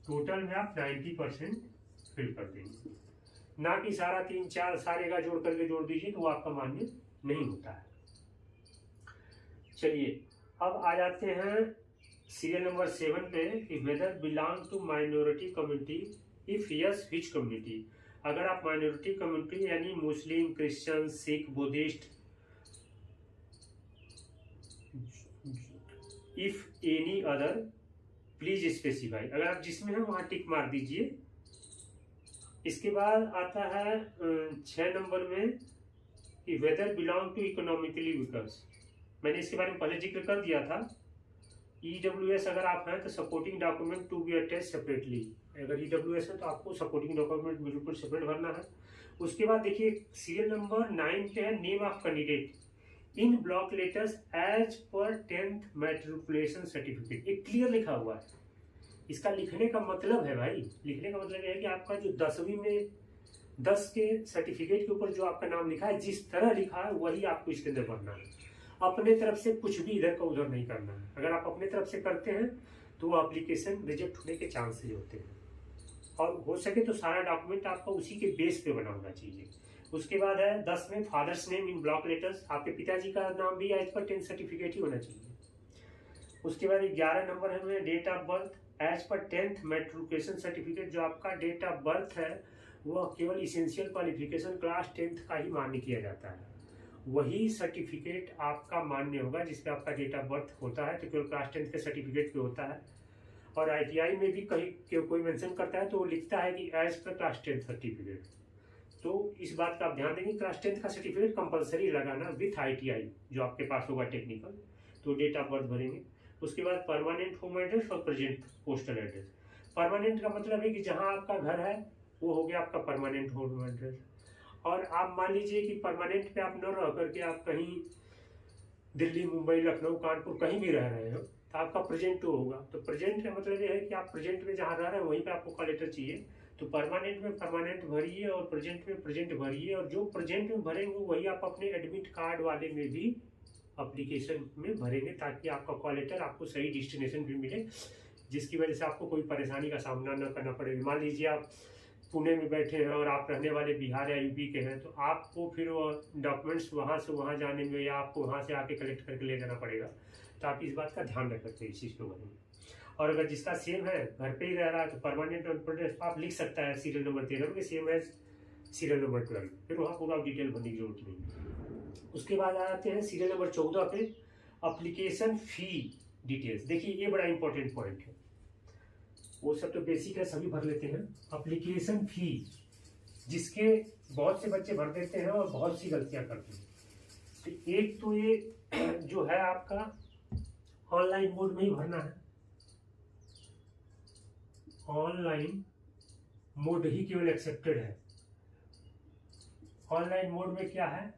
टोटल में आप 90% फिल कर देंगे, ना कि सारा 3 4 सारे का जोड़ करके जोड़ दीजिए तो वो आपका मान्य नहीं होता है। चलिए, अब आ जाते हैं सीरियल नंबर 7 पे कि whether belong to minority community, if yes which community. अगर आप माइनॉरिटी कम्युनिटी यानी Muslim, Christian, Sikh, Buddhist, if any other please specify, अगर आप जिसमें हैं वहां टिक मार दीजिए। इसके बाद आता है 6 नंबर में कि वेदर बिलोंग टू इकोनॉमिकली वीकर्स। मैंने इसके बारे में पहले जिक्र कर दिया था। EWS अगर आप हैं तो supporting document to be attach separately, अगर EWS है तो आपको सपोर्टिंग डॉक्यूमेंट बिल्कुल सेपरेट भरना है। उसके बाद देखिए सीरियल नंबर 9 पे है name of candidate in block letters as per 10th matriculation certificate. एक क्लियर लिखा हुआ है, इसका लिखने का मतलब है भाई, लिखने का मतलब है कि आपका जो 10वीं में 10 के सर्टिफिकेट के ऊपर जो आपका नाम लिखा है, जिस तरह लिखा है वही आपको इसके अंदर भरना है। अपने तरफ से कुछ भी इधर का उधर नहीं करना है। अगर आप अपने तरफ से करते हैं तो वो एप्लीकेशन रिजेक्ट होने के चांसेस होते हैं, और हो सके तो सारा डॉक्यूमेंट आपका उसी के बेस पे बना होना चाहिए। उसके बाद है 10 में father's name in block letters, आपके पिताजी का नाम भी एज पर 10th सर्टिफिकेट ही होना चाहिए। उसके बाद 11 नंबर है date of birth as per 10th matriculation certificate. जो आपका डेट ऑफ बर्थ है वह केवल इसेंशियल क्वालिफिकेशन क्लास 10th का ही मान्य किया जाता है, वही सर्टिफिकेट आपका मान्य होगा जिसपे आपका डेट ऑफ बर्थ होता है, तो केवल क्लास 10th के सर्टिफिकेट पे होता है। और ITI में भी कहीं कोई मेंशन करता है तो वो लिखता है कि as per class 10th certificate, तो इस बात का आप ध्यान देंगे क्लास 10th का सर्टिफिकेट कंपलसरी लगाना विथ ITI जो आपके पास होगा टेक्निकल, तो डेट ऑफ बर्थ भरेंगे। उसके बाद परमानेंट होम एड्रेस और प्रेजेंट पोस्टल एड्रेस। परमानेंट का मतलब है कि जहाँ आपका घर है वो हो गया आपका परमानेंट होम एड्रेस। और आप मान लीजिए कि परमानेंट पे आप न रह करके आप कहीं दिल्ली, मुंबई, लखनऊ, कानपुर कहीं भी रह रहे हो तो आपका प्रेजेंट तो होगा। तो प्रेजेंट का मतलब ये है कि आप प्रेजेंट में जहाँ रह रहे हैं वहीं पे आपको कॉल लेटर चाहिए। तो परमानेंट में परमानेंट भरिए और प्रेजेंट में प्रेजेंट भरिए, और जो प्रेजेंट में भरेंगे वही आप अपने एडमिट कार्ड वाले में भी एप्लीकेशन में भरेंगे, ताकि आपका कॉल लेटर आपको सही डेस्टिनेशन भी मिले, जिसकी वजह से आपको कोई परेशानी का सामना न करना पड़ेगा। मान लीजिए आप पुणे में बैठे हैं और आप रहने वाले बिहार या यूपी के हैं, तो आपको फिर वो डॉक्यूमेंट्स वहाँ से वहाँ जाने में या आपको वहाँ से आके कलेक्ट करके ले जाना पड़ेगा। तो आप इस बात का ध्यान रख सकते हैं इस चीज़ के बारे में। और अगर जिसका सेम है, घर पे ही रह रहा है, तो परमानेंट एड्रेस आप लिख सकता है सीरियल नंबर 13 में सेम है सीरियल नंबर 12, फिर वहाँ पूरा डिटेल भरने की जरूरत नहीं। उसके बाद आते हैं सीरियल नंबर 14 पे, अप्लीकेशन फी डिटेल्स। देखिए ये बड़ा इंपॉर्टेंट पॉइंट है, वो सब तो बेसिक है, सभी भर लेते हैं। एप्लीकेशन फी जिसके बहुत से बच्चे भर देते हैं और बहुत सी गलतियां करते हैं। तो एक तो ये जो है आपका ऑनलाइन मोड में ही भरना है, ऑनलाइन मोड ही केवल एक्सेप्टेड है। ऑनलाइन मोड में क्या है,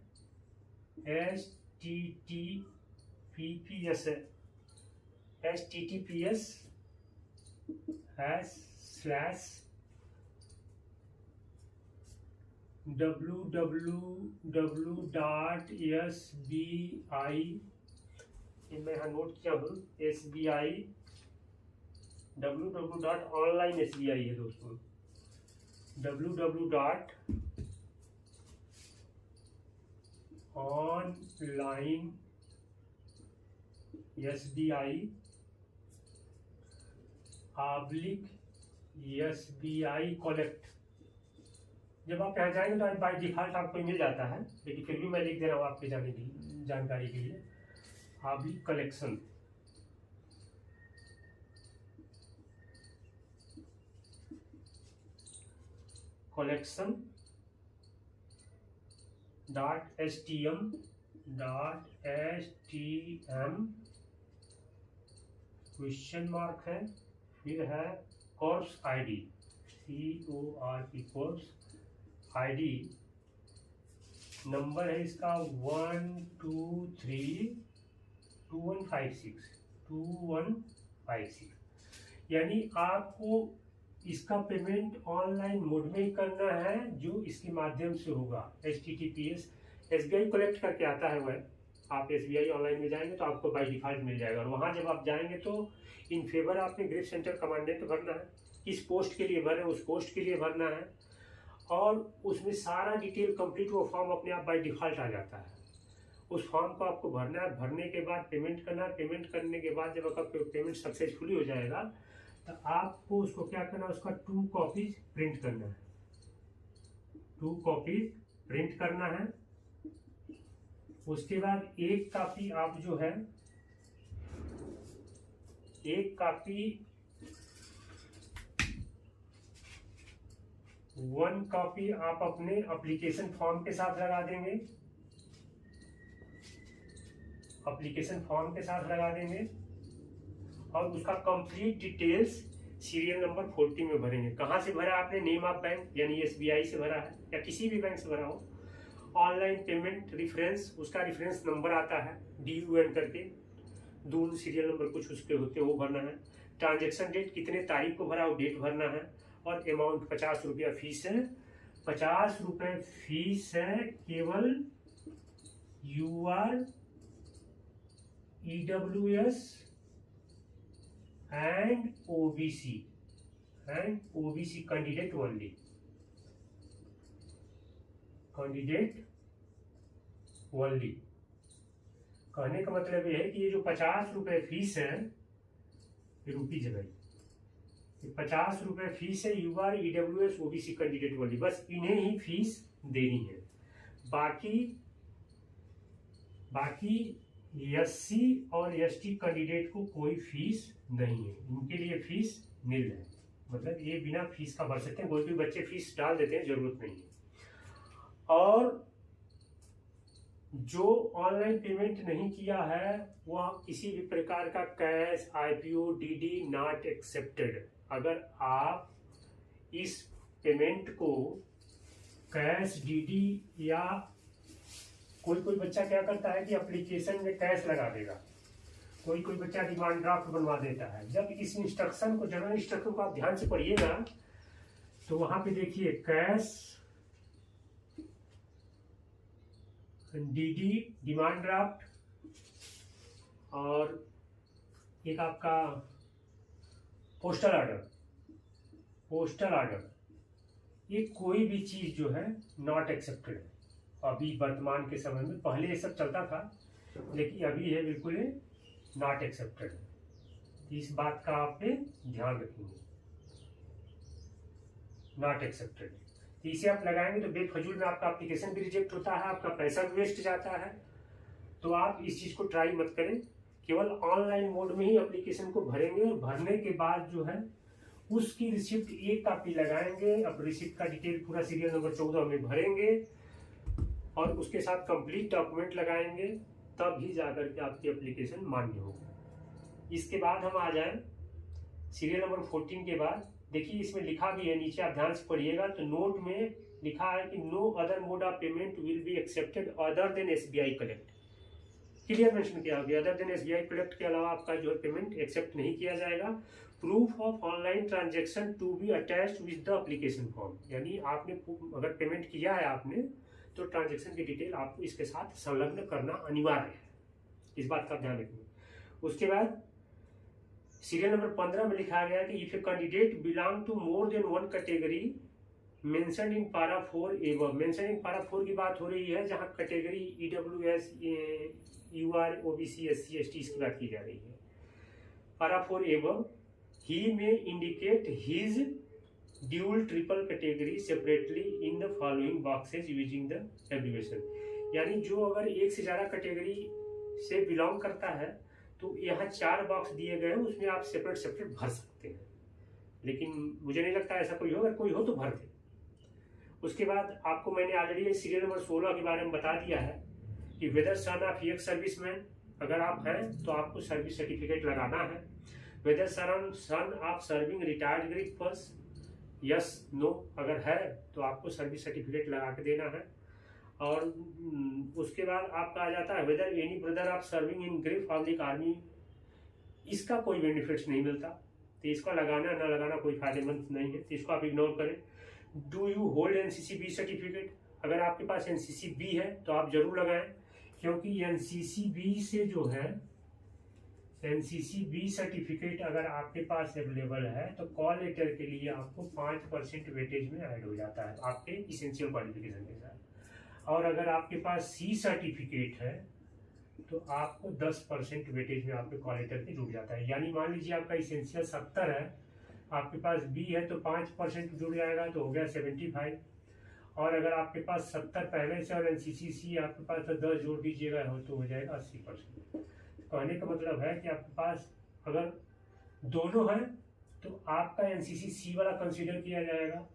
https://www.sbi, मैं यहाँ नोट किया हूँ, SBI www.onlinesbi है दोस्तों, www.onlinesbi/SBI कलेक्ट। जब आप यहाँ जाएंगे तो बाय डिफॉल्ट आपको मिल जाता है, लेकिन फिर भी मैं लिख दे रहा हूँ आपके जानकारी के लिए, oblique collection. collection.htm question mark है, फिर है course ID, CORP course ID, number है इसका 1232156, यानी आपको इसका पेमेंट ऑनलाइन मोड में ही करना है, जो इसके माध्यम से होगा। https SBI कलेक्ट करके आता है वह, आप SBI ऑनलाइन में जाएंगे तो आपको बाय डिफॉल्ट मिल जाएगा। और वहाँ जब आप जाएंगे तो इन फेवर आपने ग्रेड सेंटर कमांडेंट भरना है, किस पोस्ट के लिए भरे उस पोस्ट के लिए भरना है, और उसमें सारा डिटेल कंप्लीट वो फॉर्म अपने आप बाय डिफॉल्ट आ जाता है। उस फॉर्म को आपको भरना है, भरने के बाद पेमेंट करना है, पेमेंट करने के बाद जब आपका पेमेंट सक्सेसफुली हो जाएगा तो आपको उसको क्या करना है, उसका 2 कॉपीज प्रिंट करना है, 2 कॉपीज प्रिंट करना है। उसके बाद एक कॉपी आप जो है, एक कॉपी 1 कॉपी आप अपने एप्लीकेशन फॉर्म के साथ लगा देंगे, एप्लीकेशन फॉर्म के साथ लगा देंगे, और उसका कंप्लीट डिटेल्स सीरियल नंबर 40 में भरेंगे। कहाँ से भरा आपने, नेम ऑफ बैंक यानी SBI से भरा है या किसी भी बैंक से भरा हो। ऑनलाइन पेमेंट रेफरेंस, उसका रेफरेंस नंबर आता है DUN करके, दूर सीरियल नंबर कुछ उसके होते हैं, वो भरना है। ट्रांजेक्शन डेट, कितने तारीख को भरा वो डेट भरना है, और अमाउंट 50 रुपया फीस है, 50 रुपये फीस है केवल UR EWS and OBC candidate only, candidate only. कहने का मतलब ये है कि ये जो 50 रुपये फीस है, रुपीज है भाई, 50 रुपये फीस है UR EWS OBC candidate only, बस इन्हें ही फीस देनी है। बाकी SC और ST कैंडिडेट को कोई फीस नहीं है, इनके लिए फीस निल है, मतलब ये बिना फीस का भर सकते हैं। कोई भी बच्चे फीस डाल देते हैं, जरूरत नहीं है। और जो ऑनलाइन पेमेंट नहीं किया है वह किसी भी प्रकार का cash, IPO, DD not accepted. अगर आप इस पेमेंट को कैश, डीडी या कोई बच्चा क्या करता है कि एप्लीकेशन में कैश लगा देगा, कोई बच्चा डिमांड ड्राफ्ट बनवा देता है। जब इस इंस्ट्रक्शन को, जनरल इंस्ट्रक्शन को आप ध्यान से पढ़िएगा तो वहां पे देखिए कैश, डीडी डिमांड ड्राफ्ट और एक आपका पोस्टल ऑर्डर, ये कोई भी चीज जो है नॉट एक्सेप्टेड है अभी वर्तमान के समय में। पहले ये सब चलता था लेकिन अभी है बिल्कुल नॉट एक्सेप्टेड है। इस बात का आपने ध्यान रखेंगे, नॉट एक्सेप्टेड। इसे आप लगाएंगे तो बेफजूल में आपका एप्लीकेशन भी रिजेक्ट होता है, आपका पैसा भी वेस्ट जाता है। तो आप इस चीज को ट्राई मत करें, केवल ऑनलाइन मोड में ही एप्लीकेशन को भरेंगे और भरने के बाद जो है उसकी रिसिप्ट एक कॉपी लगाएंगे। अब रिसिप्ट का डिटेल पूरा सीरियल नंबर 14 में भरेंगे और उसके साथ कंप्लीट डॉक्यूमेंट लगाएंगे, तब ही जाकर के आपकी एप्लीकेशन मान्य होगी। इसके बाद हम आ जाएं सीरियल नंबर 14 के बाद। देखिए इसमें लिखा भी है, नीचे आप ध्यान से पढ़िएगा तो नोट में लिखा है कि no other mode of payment will be accepted other than SBI collect. Clear mention किया गया, अदर देन एसबीआई कलेक्ट के अलावा आपका जो है पेमेंट एक्सेप्ट नहीं किया जाएगा। Proof of online transaction to be attached with the application form, यानी आपने अगर पेमेंट किया है आपने तो ट्रांजेक्शन की डिटेल आपको इसके साथ संलग्न करना अनिवार्य है, इस बात का ध्यान रखिए। उसके बाद सीरियल नंबर 15 में लिखा गया कि if a candidate belong to more than one category mention in para 4 above. Mention in para 4 की बात हो रही है जहां category EWS, UR, OBC, SC, ST इसकी बात की जा रही है। पारा 4 एबव ही में indicate his dual triple category separately in the following boxes using the abbreviation. यानी जो अगर एक से ज्यादा कैटेगरी से बिलोंग करता है तो यहाँ 4 बॉक्स दिए गए हैं, उसमें आप सेपरेट भर सकते हैं, लेकिन मुझे नहीं लगता ऐसा कोई हो, अगर कोई हो तो भर दे। उसके बाद आपको मैंने ऑलरेडी सीरियल नंबर 16 के बारे में बता दिया है कि whether son of ex serviceman, अगर आप हैं तो आपको सर्विस सर्टिफिकेट लगाना है। Whether son of serving retired Greek purse, yes no, अगर है तो आपको सर्विस सर्टिफिकेट लगा के देना है। और उसके बाद आपका आ जाता है whether any brother of serving in grief public army, इसका कोई बेनिफिट्स नहीं मिलता तो इसका लगाना ना लगाना कोई फायदेमंद नहीं है, तो इसको आप इग्नोर करें। Do you hold NCC B certificate, अगर आपके पास एनसीसी बी है तो आप जरूर लगाएं, क्योंकि एनसीसी बी से जो है एनसीसी बी सर्टिफिकेट अगर आपके पास अवेलेबल है तो कॉल लेटर के लिए आपको 5% वेटेज में ऐड हो जाता है आपके इसेंशियल क्वालिफिकेशन के साथ। और अगर आपके पास सी सर्टिफिकेट है तो आपको 10% वेटेज में आपके कॉल लेटर पे जुड़ जाता है। यानी मान लीजिए आपका इसेंशियल 70 है, आपके पास बी है तो 5% जुड़ जाएगा तो हो गया 75। और अगर आपके पास 70 पहले से और एनसीसी सी आपके पास तो 10 जोड़ दीजिएगा तो हो जाएगा 80%। कहने का मतलब है कि आपके पास अगर दोनों है तो आपका एनसीसी सी वाला कंसीडर किया जाएगा,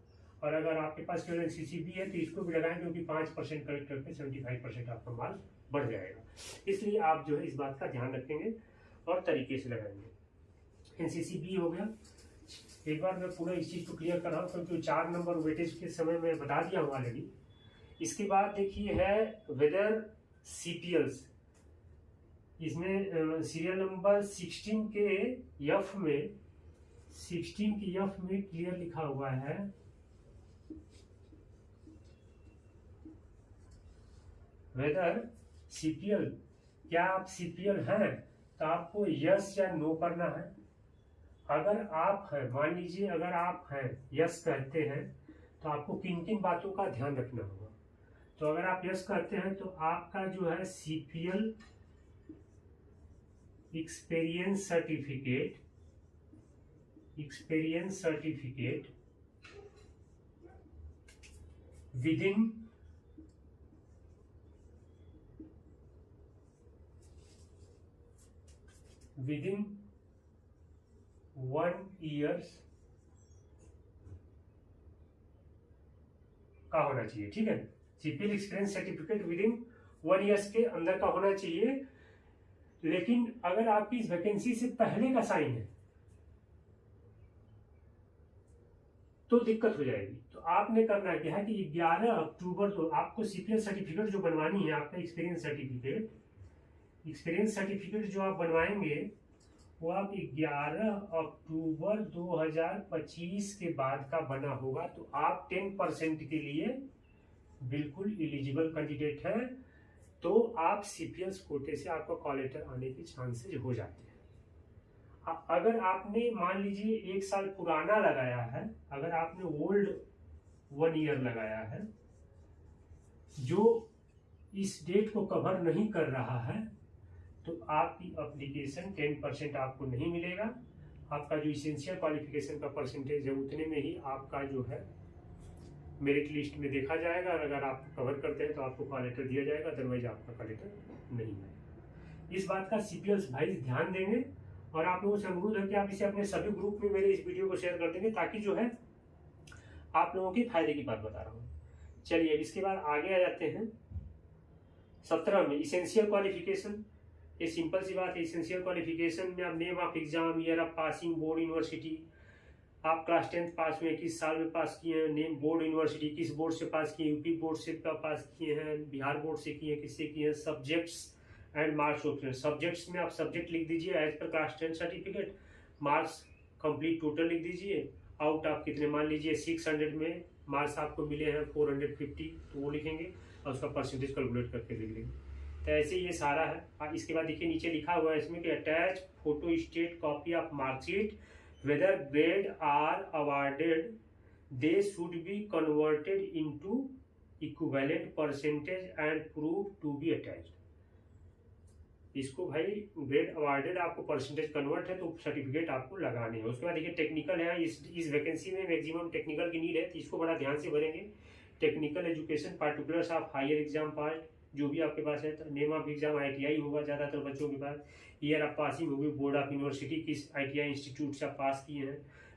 और अगर आपके पास केवल एनसीसी बी है तो इसको भी लगाएं, क्योंकि 5% कलेक्ट करके 75% आपका माल बढ़ जाएगा। इसलिए आप जो है इस बात का ध्यान रखेंगे और तरीके से लगाएंगे। एनसीसी बी हो गया। एक बार मैं पूरा इस चीज को क्लियर कर रहा हूँ क्योंकि 4 नंबर वेटेज के समय में बता दिया हूँ ऑलरेडी। इसके बाद देखिए है वेदर सीपीएल्स, इसमें सीरियल नंबर 16 के एफ में, 16 की एफ में क्लियर लिखा हुआ है वेदर सीपीएल, क्या आप सीपीएल हैं तो आपको यस या नो करना है। अगर आप हैं, मान लीजिए अगर आप हैं यस कहते हैं तो आपको किन किन बातों का ध्यान रखना होगा। तो अगर आप यस कहते हैं तो आपका जो है CPL experience certificate within within 1 year का होना चाहिए, ठीक है। CPL experience certificate with in 1 years के अंदर का होना चाहिए। लेकिन अगर आपकी इस वैकेंसी से पहले का साइन है तो दिक्कत हो जाएगी। तो आपने करना क्या है कि 11 अक्टूबर को आपको सीपीएल सर्टिफिकेट जो बनवानी है, आपका एक्सपीरियंस सर्टिफिकेट जो आप बनवाएंगे वो आप 11 अक्टूबर 2025 के बाद का बना होगा। तो आप 10% के लिए बिल्कुल एलिजिबल कैंडिडेट हैं। तो आप सीपीएल कोटे से आपका कॉल लेटर आने के चांसेज हो जाते हैं। अगर आपने मान लीजिए 1 साल पुराना लगाया है, अगर आपने ओल्ड 1 ईयर लगाया है जो इस डेट को कवर नहीं कर रहा है, तो आपकी एप्लीकेशन 10% आपको नहीं मिलेगा। आपका जो इसेंशियल क्वालिफिकेशन का परसेंटेज है उतने में ही आपका जो है मेरिट लिस्ट में देखा जाएगा। और अगर आप कवर करते हैं तो आपको कॉल लेटर दिया जाएगा, अदरवाइज आपका कॉल लेटर नहीं है। इस बात का सीपीएल भाई ध्यान देंगे। और आप लोगों से अनुरोध है कि आप इसे अपने सभी ग्रुप में मेरे इस वीडियो को शेयर कर देंगे, ताकि जो है आप लोगों के फायदे की बात बता रहा हूँ। चलिए इसके बाद आगे आ जाते हैं 17 में इसेंशियल क्वालिफिकेशन। ये सिंपल सी बात है। इसेंशियल क्वालिफिकेशन में आप name of exam, year of passing, board university, आप क्लास 10th पास हुए, किस साल में पास किए हैं, नेम, बोर्ड यूनिवर्सिटी, किस बोर्ड से पास किए, यूपी बोर्ड से पास किए हैं, बिहार बोर्ड से किए हैं, किससे किए हैं, subjects and marks option. Subjects में आप सब्जेक्ट लिख दीजिए as per class 10 certificate, marks complete total लिख दीजिए, आउट ऑफ कितने, मान लीजिए 600 में मार्क्स आपको मिले हैं 450, तो वो लिखेंगे और उसका परसेंटेज कैलकुलेट करके लिख लेंगे। तो ऐसे ये सारा है। इसके बाद देखिए नीचे लिखा हुआ है इसमें कि attach photo state copy of marksheet, whether grade are awarded they should be converted into equivalent percentage and prove to be attached. इसको भाई ग्रेड अवार्डेड आपको परसेंटेज कन्वर्ट है तो सर्टिफिकेट आपको लगाने हैं। उसके बाद देखिए टेक्निकल है। इस वैकेंसी में मैक्सिमम टेक्निकल की नीड है, तो इसको बड़ा ध्यान से भरेंगे। Technical education, particulars of higher exam part जो भी आपके पास है, नेम ऑफ एग्जाम ITI होगा ज़्यादातर बच्चों के पास, ईयर ऑफ पासिंग होगी, बोर्ड ऑफ यूनिवर्सिटी किस ITI इंस्टीट्यूट से आप पास किए हैं,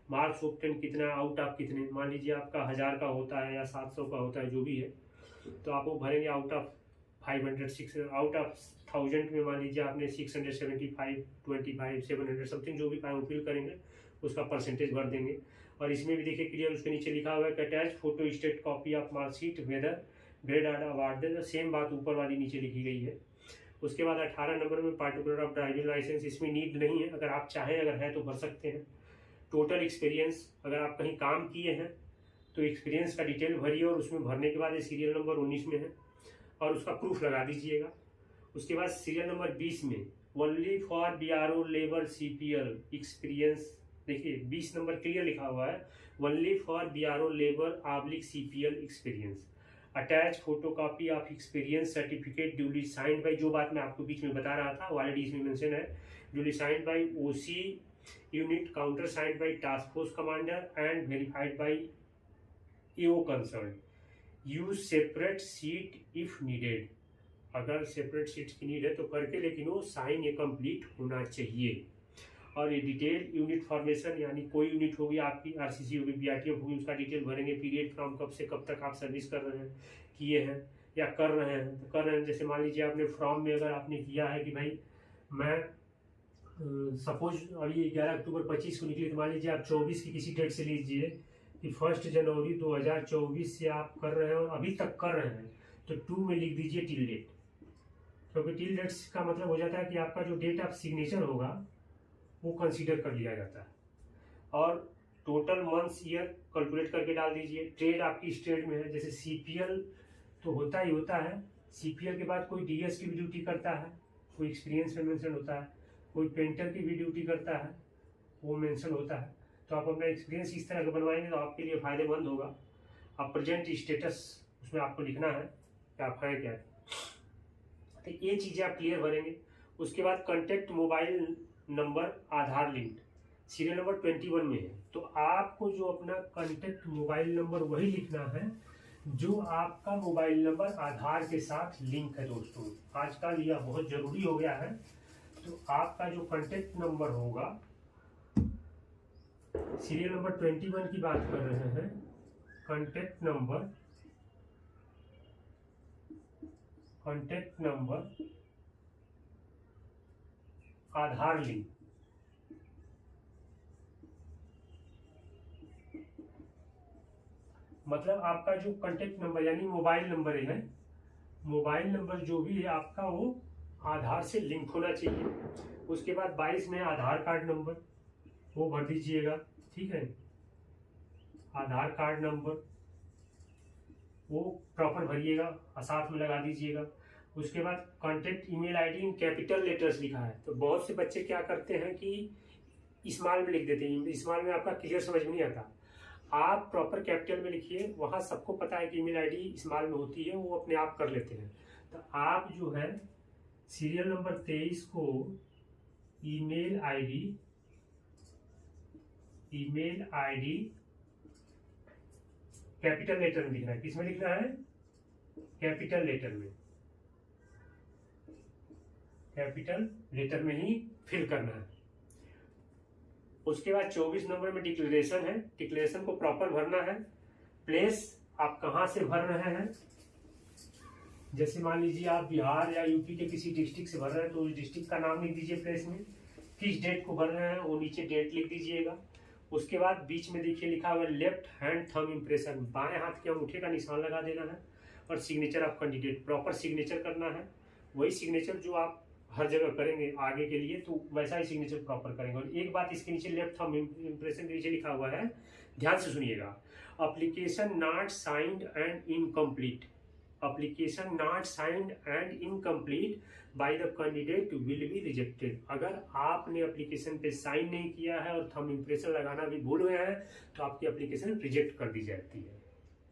मार्क्स ऑप्टेन कितना, आउट ऑफ कितने, मान लीजिए आपका 1000 का होता है या 700 का होता है जो भी है, तो आप वो भरेंगे आउट ऑफ 500, 6 आउट ऑफ 1000 में मान लीजिए आपने 675, 25, 700 समथिंग जो भी पाए वो फिल करेंगे, उसका परसेंटेज भर देंगे। और इसमें भी देखिए क्लियर उसके नीचे लिखा हुआ है कि attach photo state copy of marksheet whether grade award, same बात ऊपर वाली नीचे लिखी गई है। उसके बाद 18 नंबर में पार्टिकुलर ऑफ ड्राइविंग लाइसेंस, इसमें नीड नहीं है, अगर आप चाहें अगर है तो भर सकते हैं। टोटल एक्सपीरियंस, अगर आप कहीं काम किए हैं तो एक्सपीरियंस का डिटेल भरिए और उसमें भरने के बाद ये सीरियल नंबर 19 में है और उसका प्रूफ लगा दीजिएगा। उसके बाद सीरियल नंबर 20 में only for BRO labour CPL experience, देखिए 20 नंबर क्लियर लिखा हुआ है, only for BRO labour /CPL experience, attach photocopy of experience certificate duly signed by, जो बात मैं आपको बीच में बता रहा था ऑलरेडी इसमें मेंशन है, duly signed by OC unit, counter signed by task force commander and verified by AO concern. Use separate seat if needed, अगर सेपरेट सीट्स की नीड है तो करके, लेकिन वो साइन ये कंप्लीट होना चाहिए। और ये डिटेल यूनिट फॉर्मेशन, यानी कोई यूनिट होगी आपकी, RCC होगी, BRTF होगी, उसका डिटेल भरेंगे। पीरियड फ्रॉम कब से कब तक आप सर्विस कर रहे हैं, किए हैं या कर रहे हैं, तो कर रहे हैं। जैसे मान लीजिए आपने फॉर्म में अगर आपने किया है कि भाई मैं सपोज अभी 11 अक्टूबर 25 को निकली, तो मान लीजिए आप 24 की किसी डेट से लीजिए कि 1 जनवरी 2024 से आप कर रहे हैं और अभी तक कर रहे हैं, तो 2 में लिख दीजिए टिल डेट, क्योंकि टिल डेट का मतलब हो जाता है कि आपका जो डेट ऑफ सिग्नेचर होगा वो कंसीडर कर लिया जाता है। और टोटल मंथ्स ईयर कैलकुलेट करके डाल दीजिए। ट्रेड आपकी स्टेट में है, जैसे CPL तो होता ही होता है, CPL के बाद कोई DS की भी ड्यूटी करता है, कोई एक्सपीरियंस में मेंशन होता है, कोई पेंटर की भी ड्यूटी करता है, वो मेंशन होता है। तो आप अपना एक्सपीरियंस इस तरह का बनवाएंगे तो आपके लिए फ़ायदेमंद होगा। आप प्रेजेंट स्टेटस उसमें आपको लिखना है कि आप हैं क्या, तो ये चीज़ें आप क्लियर भरेंगे। उसके बाद कॉन्टैक्ट मोबाइल नंबर आधार लिंक सीरियल नंबर 21 में है, तो आपको जो अपना कॉन्टैक्ट मोबाइल नंबर वही लिखना है जो आपका मोबाइल नंबर आधार के साथ लिंक है। दोस्तों आजकल यह बहुत ज़रूरी हो गया है। तो आपका जो कॉन्टैक्ट नंबर होगा, सीरियल नंबर 21 की बात कर रहे हैं, कॉन्टैक्ट नंबर कॉन्टेक्ट नंबर, आधार लिंक। मतलब आपका जो कॉन्टेक्ट नंबर यानी मोबाइल नंबर है, मोबाइल नंबर जो भी है आपका वो आधार से लिंक होना चाहिए। उसके बाद 22 में आधार कार्ड नंबर वो भर दीजिएगा, ठीक है। आधार कार्ड नंबर वो प्रॉपर भरिएगा और साथ में लगा दीजिएगा। उसके बाद कॉन्टेक्ट ईमेल आईडी इन कैपिटल लेटर्स लिखा है, तो बहुत से बच्चे क्या करते हैं कि स्मॉल में लिख देते हैं। स्मॉल में आपका क्लियर समझ में नहीं आता, आप प्रॉपर कैपिटल में लिखिए। वहाँ सबको पता है कि ईमेल आईडी स्मॉल में होती है, वो अपने आप कर लेते हैं। तो आप जो है सीरियल नंबर 23 को ईमेल आईडी कैपिटल लेटर में लिखना है। किसमें लिखना है? कैपिटल लेटर में, कैपिटल लेटर में ही फिल करना है। उसके बाद 24 नंबर में डिक्लेरेशन है। डिक्लेरेशन को प्रॉपर भरना है। प्लेस आप कहाँ से भर रहे हैं, जैसे मान लीजिए आप बिहार या यूपी के किसी डिस्ट्रिक्ट से भर रहे हैं तो उस डिस्ट्रिक्ट का नाम लिख दीजिए प्लेस में। किस डेट को भर रहे हैं वो नीचे डेट लिख दीजिएगा। उसके बाद बीच में देखिए लिखा हुआ है लेफ्ट हैंड थंब इम्प्रेशन, बाएं हाथ के अंगूठे का निशान लगा देना है। और signature of candidate, proper signature करना है। वही सिग्नेचर जो आप हर जगह करेंगे आगे के लिए, तो वैसा ही सिग्नेचर प्रॉपर करेंगे। और एक बात इसके नीचे लेफ्ट थंब इम्प्रेशन के नीचे लिखा हुआ है, ध्यान से सुनिएगा, application not signed and incomplete, application not signed and incomplete by the candidate will be rejected. अगर आपने एप्लीकेशन पे साइन नहीं किया है और थंब इम्प्रेशन लगाना भी भूल गए हैं तो आपकी एप्लीकेशन रिजेक्ट कर दी जाती है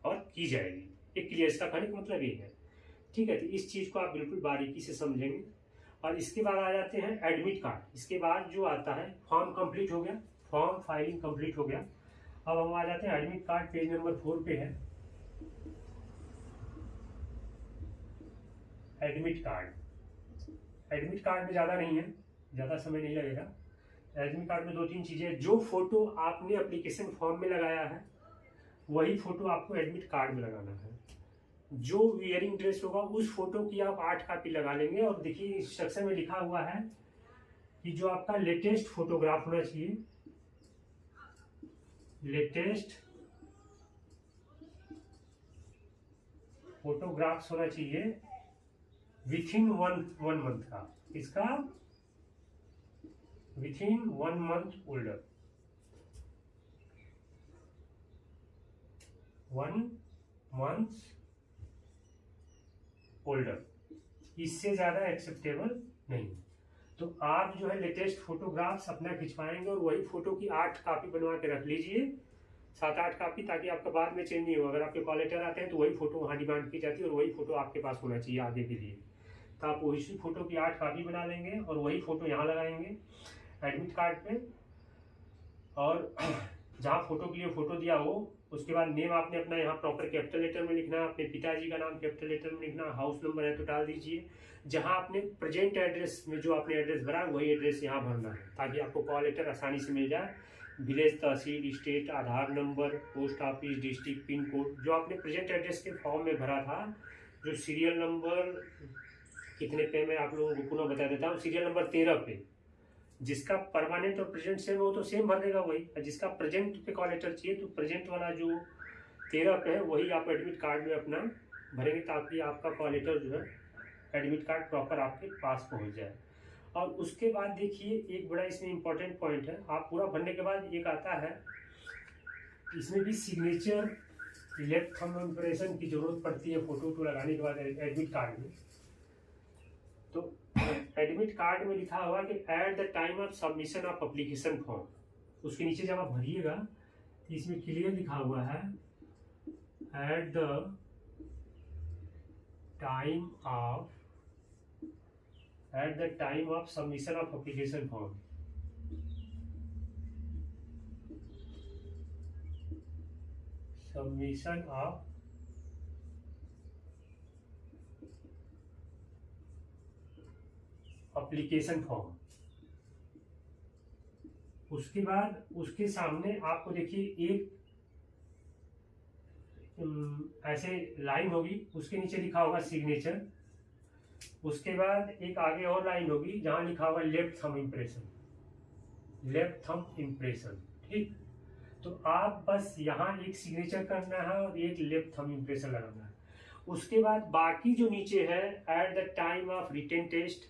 और की जाएगी। एक क्लियर, इसका कहने का मतलब ये है, ठीक है। तो इस चीज को आप बिल्कुल बारीकी से समझेंगे। और इसके बाद आ जाते हैं एडमिट कार्ड। इसके बाद जो आता है फॉर्म कंप्लीट हो गया, फॉर्म फाइलिंग कंप्लीट हो गया। अब हम आ जाते हैं एडमिट कार्ड, पेज नंबर 4 पे है एडमिट कार्ड। एडमिट कार्ड में ज़्यादा नहीं है, ज़्यादा समय नहीं लगेगा। एडमिट कार्ड में 2-3 चीज़ें, जो फोटो आपने एप्लीकेशन फॉर्म में लगाया है वही फोटो आपको एडमिट कार्ड में लगाना है। जो वियरिंग ड्रेस होगा उस फोटो की आप 8 कॉपी लगा लेंगे। और देखिए इंस्ट्रक्शन में लिखा हुआ है कि जो आपका लेटेस्ट फोटोग्राफ होना चाहिए, लेटेस्ट फोटोग्राफ्स होना चाहिए विथिन वन मंथ का। इसका within 1 month older, 1 month older, इससे ज्यादा एक्सेप्टेबल नहीं। तो आप जो है लेटेस्ट फोटोग्राफ्स अपना खिंचवाएंगे और वही फोटो की 8 कॉपी बनवा के रख लीजिए, 7-8 कॉपी, ताकि आपका बाद में चेंज नहीं हो। अगर आपके कॉल लेटर आते हैं तो वही फोटो वहाँ डिमांड की जाती है और वही फोटो आपके पास होना चाहिए आगे के लिए। तो आप वही फोटो की 8 कॉपी बना लेंगे और वही फोटो यहाँ लगाएंगे एडमिट कार्ड पे। और जहाँ फोटो के लिए फोटो दिया हो उसके बाद नेम आपने अपना यहाँ प्रॉपर कैपिटल लेटर में लिखना है, अपने पिताजी का नाम कैपिटल लेटर में लिखना, हाउस नंबर है तो डाल दीजिए। जहाँ आपने प्रेजेंट एड्रेस में जो आपने एड्रेस भरा वही एड्रेस यहाँ भरना है ताकि आपको कॉल लेटर आसानी से मिल जाए। Village, tehsil, state, Aadhaar number, post office, district, pin code, जो आपने प्रेजेंट एड्रेस के फॉर्म में भरा था, जो सीरियल नंबर कितने पे मैं आप लोगों को पुनः बता देता हूँ, सीरियल नंबर 13 पे जिसका परमानेंट और प्रेजेंट सेम हो तो सेम भर देगा वही, और जिसका प्रेजेंट पे कॉल लेटर चाहिए तो प्रेजेंट वाला जो 13 पे है वही आप एडमिट कार्ड में अपना भरेंगे ताकि आपका कॉल लेटर जो है एडमिट कार्ड प्रॉपर आपके पास पहुंच जाए। और उसके बाद देखिए एक बड़ा इसमें इंपॉर्टेंट पॉइंट है, आप पूरा भरने के बाद एक आता है, इसमें भी सिग्नेचर लेफ्ट थंब इम्प्रेशन की जरूरत पड़ती है फोटो लगाने के बाद एडमिट कार्ड में। तो एडमिट कार्ड में लिखा हुआ कि eight the time of submission of application form, उसके नीचे जब आप भरिएगा तो इसमें क्लियर लिखा हुआ है at the time of submission of application form. Submission of application form, उसके बाद उसके सामने आपको देखिए एक ऐसे लाइन होगी, उसके नीचे लिखा होगा सिग्नेचर, उसके बाद एक आगे और लाइन होगी जहां लिखा हुआ left thumb impression, left thumb impression. ठीक, तो आप बस यहाँ एक सिग्नेचर करना है और एक लेफ्ट थंब इम्प्रेशन लगाना है। उसके बाद बाकी जो नीचे है, at the time of written test,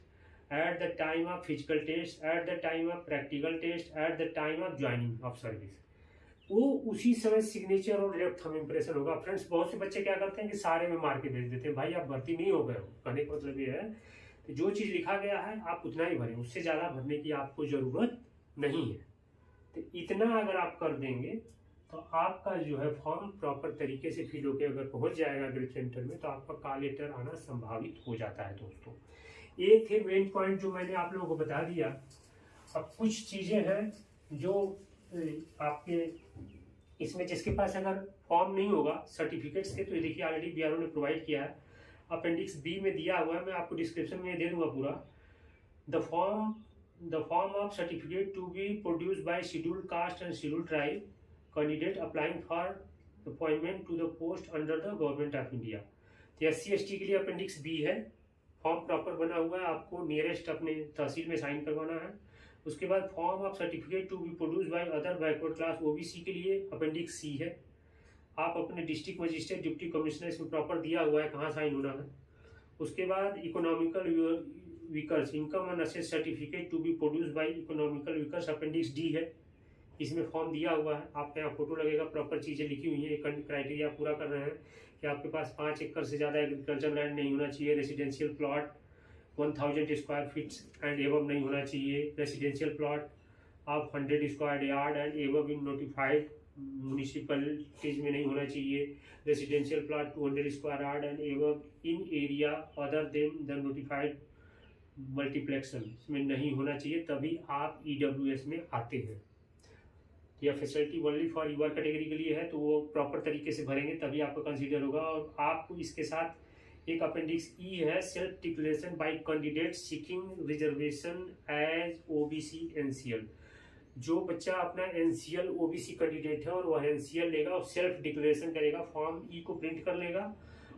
at the time of physical test, at the time of practical test, at the time of joining of service, वो उसी समय सिग्नेचर और लेफ्ट थंब इम्प्रेशन होगा। फ्रेंड्स, बहुत से बच्चे क्या करते हैं कि सारे में मार के भेज देते हैं। भाई आप भर्ती नहीं हो गए हो, कहने का मतलब ये है कि जो चीज़ लिखा गया है आप उतना ही भरें, उससे ज़्यादा भरने की आपको ज़रूरत नहीं है। तो इतना अगर आप कर देंगे तो आपका जो है फॉर्म प्रॉपर तरीके से फिल होकर अगर पहुंच जाएगा ग्रिप सेंटर में, तो आपका कॉल लेटर आना संभावित हो जाता है। दोस्तों, एक थे मेन पॉइंट जो मैंने आप लोगों को बता दिया। अब कुछ चीज़ें हैं जो आपके इसमें, जिसके पास अगर फॉर्म नहीं होगा सर्टिफिकेट्स के, तो ये देखिए ऑलरेडी बीआरओ ने प्रोवाइड किया है, अपेंडिक्स बी में दिया हुआ है, मैं आपको डिस्क्रिप्शन में दे दूंगा पूरा। The form of certificate to be produced by scheduled caste and scheduled tribe candidate applying for appointment to the post under the Government of India। तो SC/ST के लिए अपेंडिक्स बी है, फॉर्म प्रॉपर बना हुआ है, आपको नियरेस्ट अपने तहसील में साइन करवाना है। उसके बाद form of certificate to be produce by other backward class OBC के लिए अपेंडिक्स सी है, आप अपने डिस्ट्रिक्ट मजिस्ट्रेट डिप्टी कमिश्नर इसमें प्रॉपर दिया हुआ है कहाँ साइन होना है। उसके बाद economical weakers income and asset certificate to be produce by economical weakers appendix D है, इसमें फॉर्म दिया हुआ है, आपके यहाँ फोटो लगेगा, प्रॉपर चीज़ें लिखी हुई हैं, क्राइटेरिया पूरा कर रहे हैं कि आपके पास 5 एकड़ से ज़्यादा एग्रीकल्चर लैंड नहीं होना चाहिए, residential plot 1000 square feet and above नहीं होना चाहिए, रेसिडेंशियल प्लॉट आप 100 square yard and above in notified municipalities में नहीं होना चाहिए, residential plot 200 square yard and above in area other than the notified multiplexion में नहीं होना चाहिए, तभी आप EWS में आते हैं। यह facility only for UR category के लिए है, तो वो प्रॉपर तरीके से भरेंगे तभी आपको कंसीडर होगा। और आपको इसके साथ एक अपेंडिक्स ई है, self declaration by candidate seeking reservation as OBC NCL। जो बच्चा अपना NCL OBC कैंडिडेट है और वह NCL लेगा और सेल्फ डिक्लेरेशन करेगा, फॉर्म ई को प्रिंट कर लेगा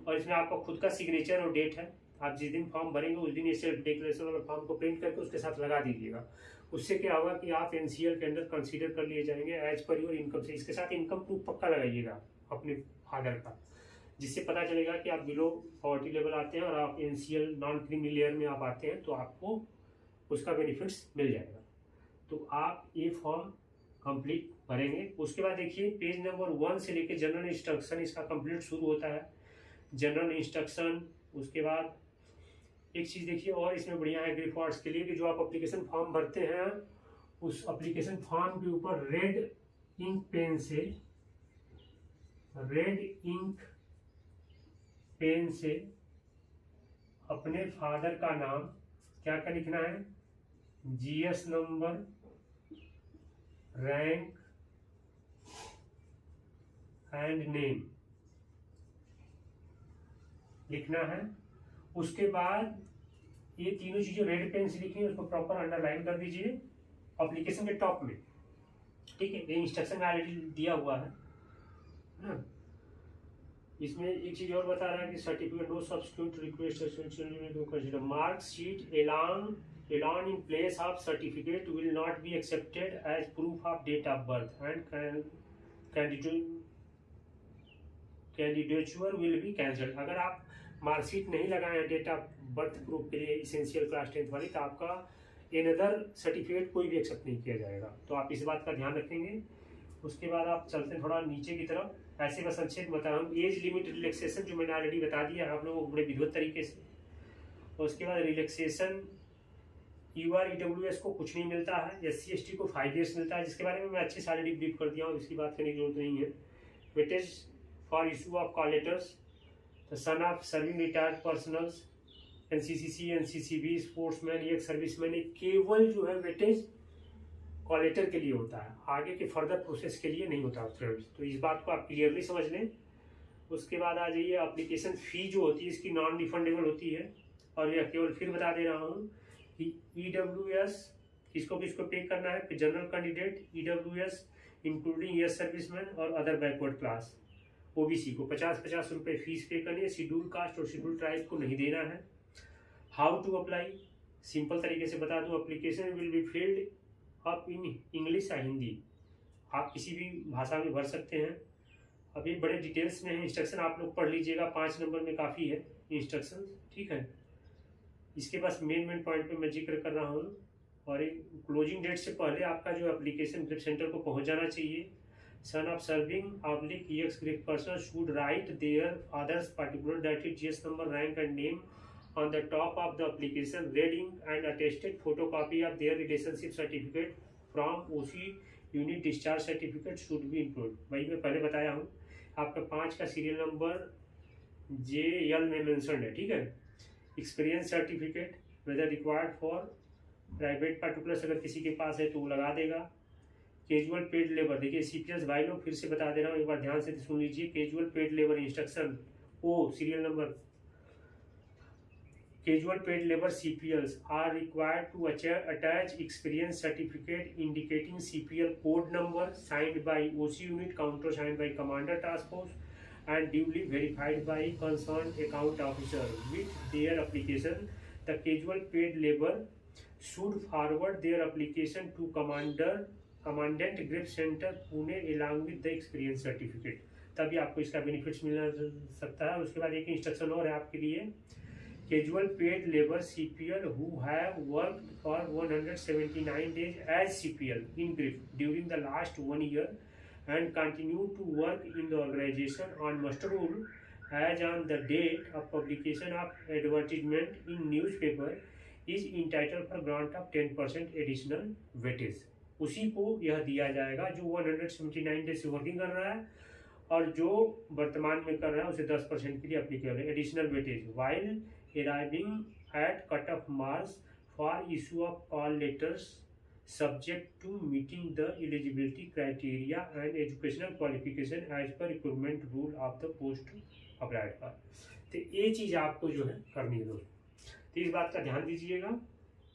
और इसमें आपका खुद का सिग्नेचर और डेट है। आप जिस दिन फॉर्म भरेंगे उस दिन ये सेल्फ डिक्लेरेशन वाला फॉर्म को प्रिंट करके उसके साथ लगा दीजिएगा। उससे क्या होगा कि आप NCL के अंदर कंसीडर कर लिए जाएंगे एज पर योर इनकम से। इसके साथ इनकम प्रूफ पक्का लगाइएगा अपने फादर का, जिससे पता चलेगा कि आप बिलो पॉवर्टी लेवल आते हैं और आप NCL नॉन क्रीमी लेयर में आप आते हैं, तो आपको उसका बेनिफिट्स मिल जाएगा। तो आप ये फॉर्म कंप्लीट भरेंगे। उसके बाद देखिए पेज नंबर 1 से लेकर जनरल इंस्ट्रक्शन इसका कंप्लीट शुरू होता है, जनरल इंस्ट्रक्शन। उसके बाद एक चीज़ देखिए और इसमें बढ़िया है ग्रिप वार्ड्स के लिए कि जो आप एप्लीकेशन फॉर्म भरते हैं उस एप्लीकेशन फॉर्म के ऊपर रेड इंक पेन से अपने फादर का नाम क्या क्या लिखना है, GS number, rank and name लिखना है। उसके बाद ये तीनों चीजें रेड पेन से लिखी है, उसको प्रॉपर अंडरलाइन कर दीजिए एप्लीकेशन के टॉप में। ठीक है, ये इंस्ट्रक्शन ऑलरेडी दिया हुआ है ना। इसमें एक चीज और बता रहा है कि certificate no substitute request mark sheet alone in place of certificate will not be accepted as proof of date of birth and candidature will be cancelled. अगर आप मार्कशीट नहीं लगाए हैं डेट ऑफ बर्थ प्रूफ के लिए essential class 10th वाली, तो आपका अनदर सर्टिफिकेट कोई भी एक्सेप्ट नहीं किया जाएगा, तो आप इस बात का ध्यान रखेंगे। उसके बाद आप चलते हैं थोड़ा नीचे की तरफ, ऐसे बस संक्षेप बता रहा हूँ। एज लिमिट रिलैक्सेशन जो मैंने ऑलरेडी बता दिया आप लोगों को बड़े विधिवत तरीके से। और उसके बाद रिलैक्सेशन UR EWS को कुछ नहीं मिलता है, SC/ST को 5 years मिलता है, जिसके बारे में मैं अच्छे से ऑलरेडी ब्रीफ कर दिया हूँ, इसकी बात करने की जरूरत नहीं है। Weightage for issue of call letters, the son of serving retired personnels, NCCC NCCB sportsman या सर्विसमैन, केवल जो है वेटेज कॉल लेटर के लिए होता है, आगे के फर्दर प्रोसेस के लिए नहीं होता फ्रेंड्स, तो इस बात को आप क्लियरली समझ लें। उसके बाद आ जाइए, एप्लीकेशन फ़ी जो होती है इसकी नॉन रिफंडेबल होती है, और यह केवल फिर बता दे रहा हूँ कि EWS किसको पे करना है, general candidate EWS including yes serviceman और अदर बैकवर्ड क्लास OBC को 50-50 रुपये फीस पे करनी है, शेड्यूल कास्ट और शेड्यूल ट्राइब को नहीं देना है। हाउ टू अप्लाई, सिंपल तरीके से बता दूं, application will be filled up in English या हिंदी, आप किसी भी भाषा में भर सकते हैं। अभी बड़े डिटेल्स में है, इंस्ट्रक्शन आप लोग पढ़ लीजिएगा, 5 नंबर में काफ़ी है इंस्ट्रक्शन, ठीक है। इसके पास मेन पॉइंट पे मैं जिक्र कर रहा हूँ। और एक क्लोजिंग डेट से पहले आपका जो एप्लीकेशन ग्रिप सेंटर को पहुँच जाना चाहिए। Son of serving oblique EX grip person should write their father's particular that is GS number, rank and name on the top of the application, reading and attested photocopy of their relationship certificate from OC unit discharge certificate should be included। वही मैं पहले बताया हूँ, आपका 5 का serial number JL में mention है, ठीक है। Experience certificate whether required for private particulars, अगर किसी के पास है तो वो लगा देगा। कैजुअल पेड लेबर, देखिए CPS भाई लोग फिर से बता दे रहा हूँ, एक बार ध्यान से सुन लीजिए। Casual paid labour instruction O serial number, casual paid labor CPLs are required to attach experience certificate indicating CPL code number signed by OC unit, countersigned by Commander Task Force and duly verified by concerned account officer with their application. The casual paid labor should forward their application to Commandant Grip Center Pune along with the experience certificate, तभी आपको इसका benefits मिल सकता है। उसके बाद एक instruction और है आपके लिए, casual paid labor CPL who have worked for 179 days as CPL in GRIP during the last 1 year and continue to work in the organization on muster roll as on the date of publication of advertisement in newspaper is entitled for grant of 10% additional weightage। उसी को यह दिया जाएगा जो 179 days से working कर रहा है और जो वर्तमान में कर रहा है उसे 10% के लिए अप्लीकेबल है additional weightage while arriving at cut-off marks for issue of call letters subject to meeting the eligibility criteria and educational qualification as per requirement rule of the post applied for। तो ये चीज़ आपको जो है करनी है दोस्तों, तो इस बात का ध्यान दीजिएगा।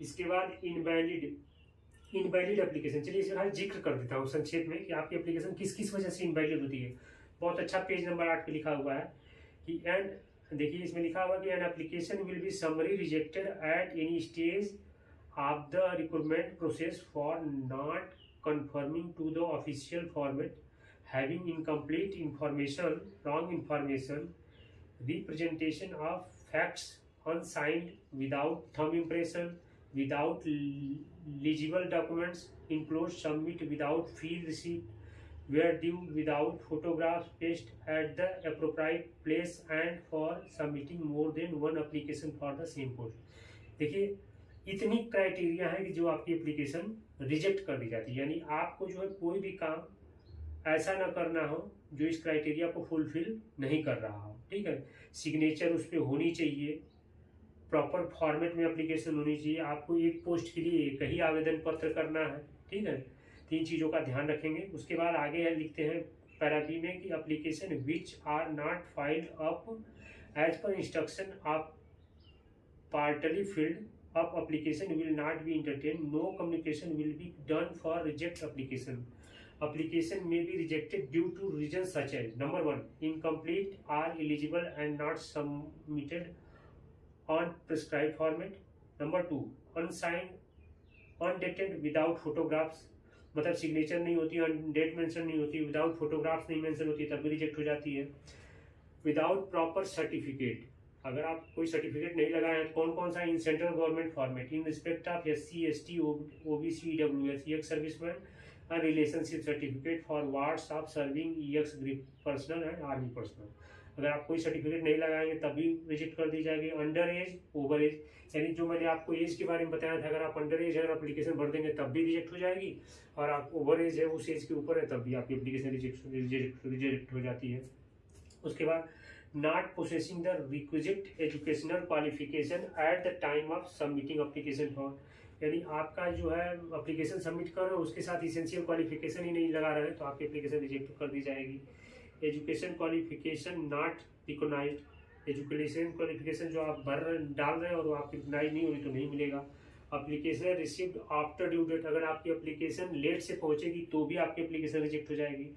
इसके बाद इनवैलिड एप्लीकेशन, चलिए इसका जिक्र कर देता हूँ संक्षेप में कि आपकी एप्लीकेशन किस किस वजह से इनवैलिड होती है। बहुत अच्छा पेज नंबर 8 पे लिखा हुआ है कि एंड देखिए इसमें लिखा हुआ कि an application will be summary rejected at any stage of the recruitment process for not conforming to the official format, having incomplete information, wrong information, representation of facts unsigned, without thumb impression, without legible documents enclose, submit without field receipt, were due without photographs placed at the appropriate place and for submitting more than one application for the same post। देखिए इतनी criteria है कि जो आपकी application reject कर दी जाती है, यानी आपको जो है कोई भी काम ऐसा ना करना हो जो इस क्राइटेरिया को फुलफिल नहीं कर रहा हो, ठीक है। सिग्नेचर उस पर होनी चाहिए, प्रॉपर फॉर्मेट में एप्लीकेशन होनी चाहिए, आपको एक पोस्ट के लिए एक ही आवेदन पत्र करना है, ठीक है। 3 चीज़ों का ध्यान रखेंगे। उसके बाद आगे है लिखते हैं पैरा बी में कि application which are not filled up as per instruction of partly filled up application will not be entertain, no communication will be done for reject application. Application में be rejected due to reason such as number 1 incomplete or eligible and not submitted on prescribe format, number 2 unsigned undated without photographs, मतलब signature नहीं होती, date mention नहीं होती, without photographs नहीं mention होती, तब भी रिजेक्ट हो जाती है। विदाउट प्रॉपर सर्टिफिकेट, अगर आप कोई सर्टिफिकेट नहीं लगाए हैं तो कौन कौन सा, in central government format, in respect of SC ST OBC EWS EX serviceman and relationship certificate for wards of serving EX grip personnel and army personnel. अगर आप कोई सर्टिफिकेट नहीं लगाएंगे तभी रिजेक्ट कर दी जाएगी। अंडर एज ओवर एज, यानी जो मैंने आपको एज के बारे में बताया था, अगर आप अंडर एज है और एप्लीकेशन भर देंगे तब भी रिजेक्ट हो जाएगी, और आप ओवर एज है उस एज के ऊपर है तब भी आपकी एप्लीकेशन रिजेक्ट हो जाती है। उसके बाद not processing the requisite educational qualification eight the time of submitting application form, यानी आपका जो है एप्लीकेशन सबमिट कर रहे हो उसके साथ इसेंशियल क्वालिफिकेशन ही नहीं लगा रहे हैं तो आपकी एप्लीकेशन रिजेक्ट कर दी जाएगी। Education qualification not recognised, education qualification जो आप डाल रहे हैं और वो आपकी रिकॉग्नाइज नहीं हुई तो नहीं मिलेगा। Application received after due date, अगर आपकी एप्लीकेशन लेट से पहुंचेगी तो भी आपकी एप्लीकेशन रिजेक्ट हो जाएगी।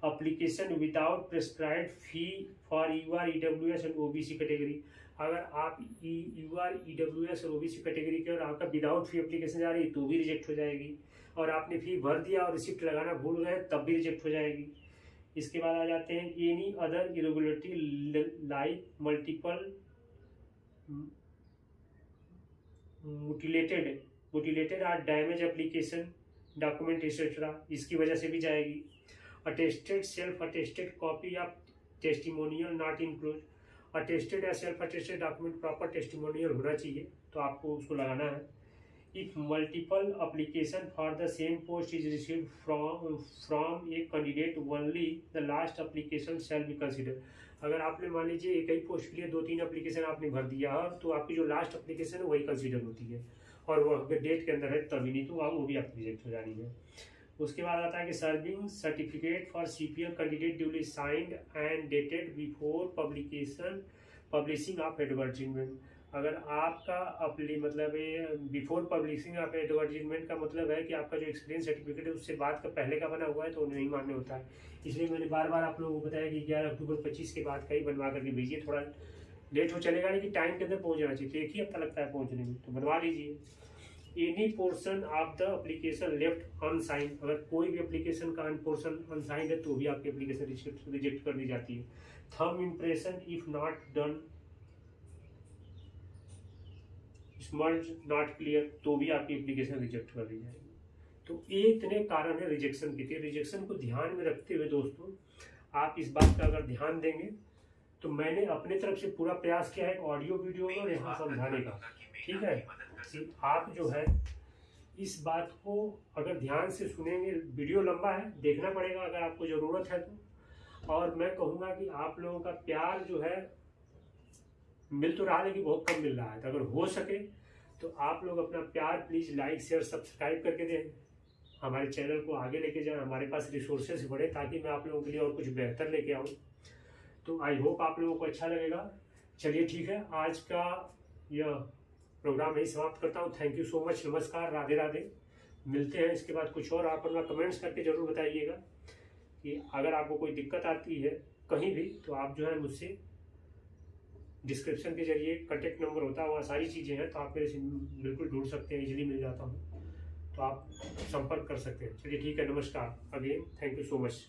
Application without prescribed fee for UR EWS and OBC category, अगर आप यू आर EWS और OBC कैटेगरी के और आपका विदाउट फी एप्लीकेशन जा रही है तो भी रिजेक्ट हो जाएगी, और आपने फी भर दिया और रिसिप्ट लगाना भूल गए तब भी रिजेक्ट हो जाएगी। इसके बाद आ जाते हैं any other irregularity like multiple mutilated or damage application document etcetera, इसकी वजह से भी जाएगी। Attested self attested copy of testimonial not include, attested या self attested document proper testimonial होना चाहिए तो आपको उसको लगाना है। If multiple application for the same post is received from a candidate only the last application shall be consider, अगर आपने मान लीजिए एक ही पोस्ट के लिए 2-3 एप्लीकेशन आपने भर दिया है तो आपकी जो लास्ट एप्लीकेशन है वही कंसिडर होती है, और वो अगर डेट के अंदर है तभी, नहीं तो वो भी आपकी रिजेक्ट हो जानी है। उसके बाद आता है कि serving certificate for CPL candidate duly signed and dated before publishing of advertisement, अगर आपका अपनी मतलब बिफोर पब्लिशिंग ऑफ एडवर्टीजमेंट का मतलब है कि आपका जो एक्सपीरियंस सर्टिफिकेट है उससे बाद का पहले का बना हुआ है तो नहीं मान्य होता है। इसलिए मैंने बार बार आप लोगों को बताया कि 11 अक्टूबर 25 के बाद का ही बनवा करके भेजिए, थोड़ा लेट हो चलेगा लेकिन टाइम के अंदर पहुँच जाना चाहिए, तो एक ही हफ्ता लगता है पहुँचने में, तो बनवा लीजिए। Any portion of the application left unsigned, अगर कोई भी एप्लीकेशन का पोर्शन अनसाइंड है तो भी आपकी एप्लीकेशन रिजेक्ट कर दी जाती है। Thumb impression if not done smudge not clear तो भी आपकी एप्लीकेशन रिजेक्ट कर दी जाएगी। तो ये इतने कारण है रिजेक्शन के, रिजेक्शन को ध्यान में रखते हुए दोस्तों आप इस बात का अगर ध्यान देंगे तो मैंने अपने तरफ से पूरा प्रयास किया है ऑडियो वीडियो और यहाँ समझाने का, ठीक है। आप जो है इस बात को अगर ध्यान से सुनेंगे, वीडियो लंबा है देखना पड़ेगा अगर आपको ज़रूरत है तो, और मैं कहूँगा कि आप लोगों का प्यार जो है मिल तो रहा है लेकिन बहुत कम मिल रहा है, तो अगर हो सके तो आप लोग अपना प्यार प्लीज़ लाइक शेयर सब्सक्राइब करके दें, हमारे चैनल को आगे लेके जाएं, हमारे पास रिसोर्सेज बढ़े ताकि मैं आप लोगों के लिए और कुछ बेहतर लेके आऊँ। तो आई होप आप लोगों को अच्छा लगेगा। चलिए ठीक है, आज का यह प्रोग्राम यही समाप्त करता हूँ। थैंक यू सो मच, नमस्कार, राधे राधे। मिलते हैं इसके बाद कुछ और, आप अपना कमेंट्स करके ज़रूर बताइएगा कि अगर आपको कोई दिक्कत आती है कहीं भी तो आप जो है मुझसे डिस्क्रिप्शन के जरिए कॉन्टेक्ट नंबर होता है, वहाँ सारी चीज़ें हैं, तो आप मेरे से बिल्कुल ढूंढ सकते हैं, इजीली मिल जाता हूँ, तो आप संपर्क कर सकते हैं। चलिए ठीक है, नमस्कार again, thank you so much.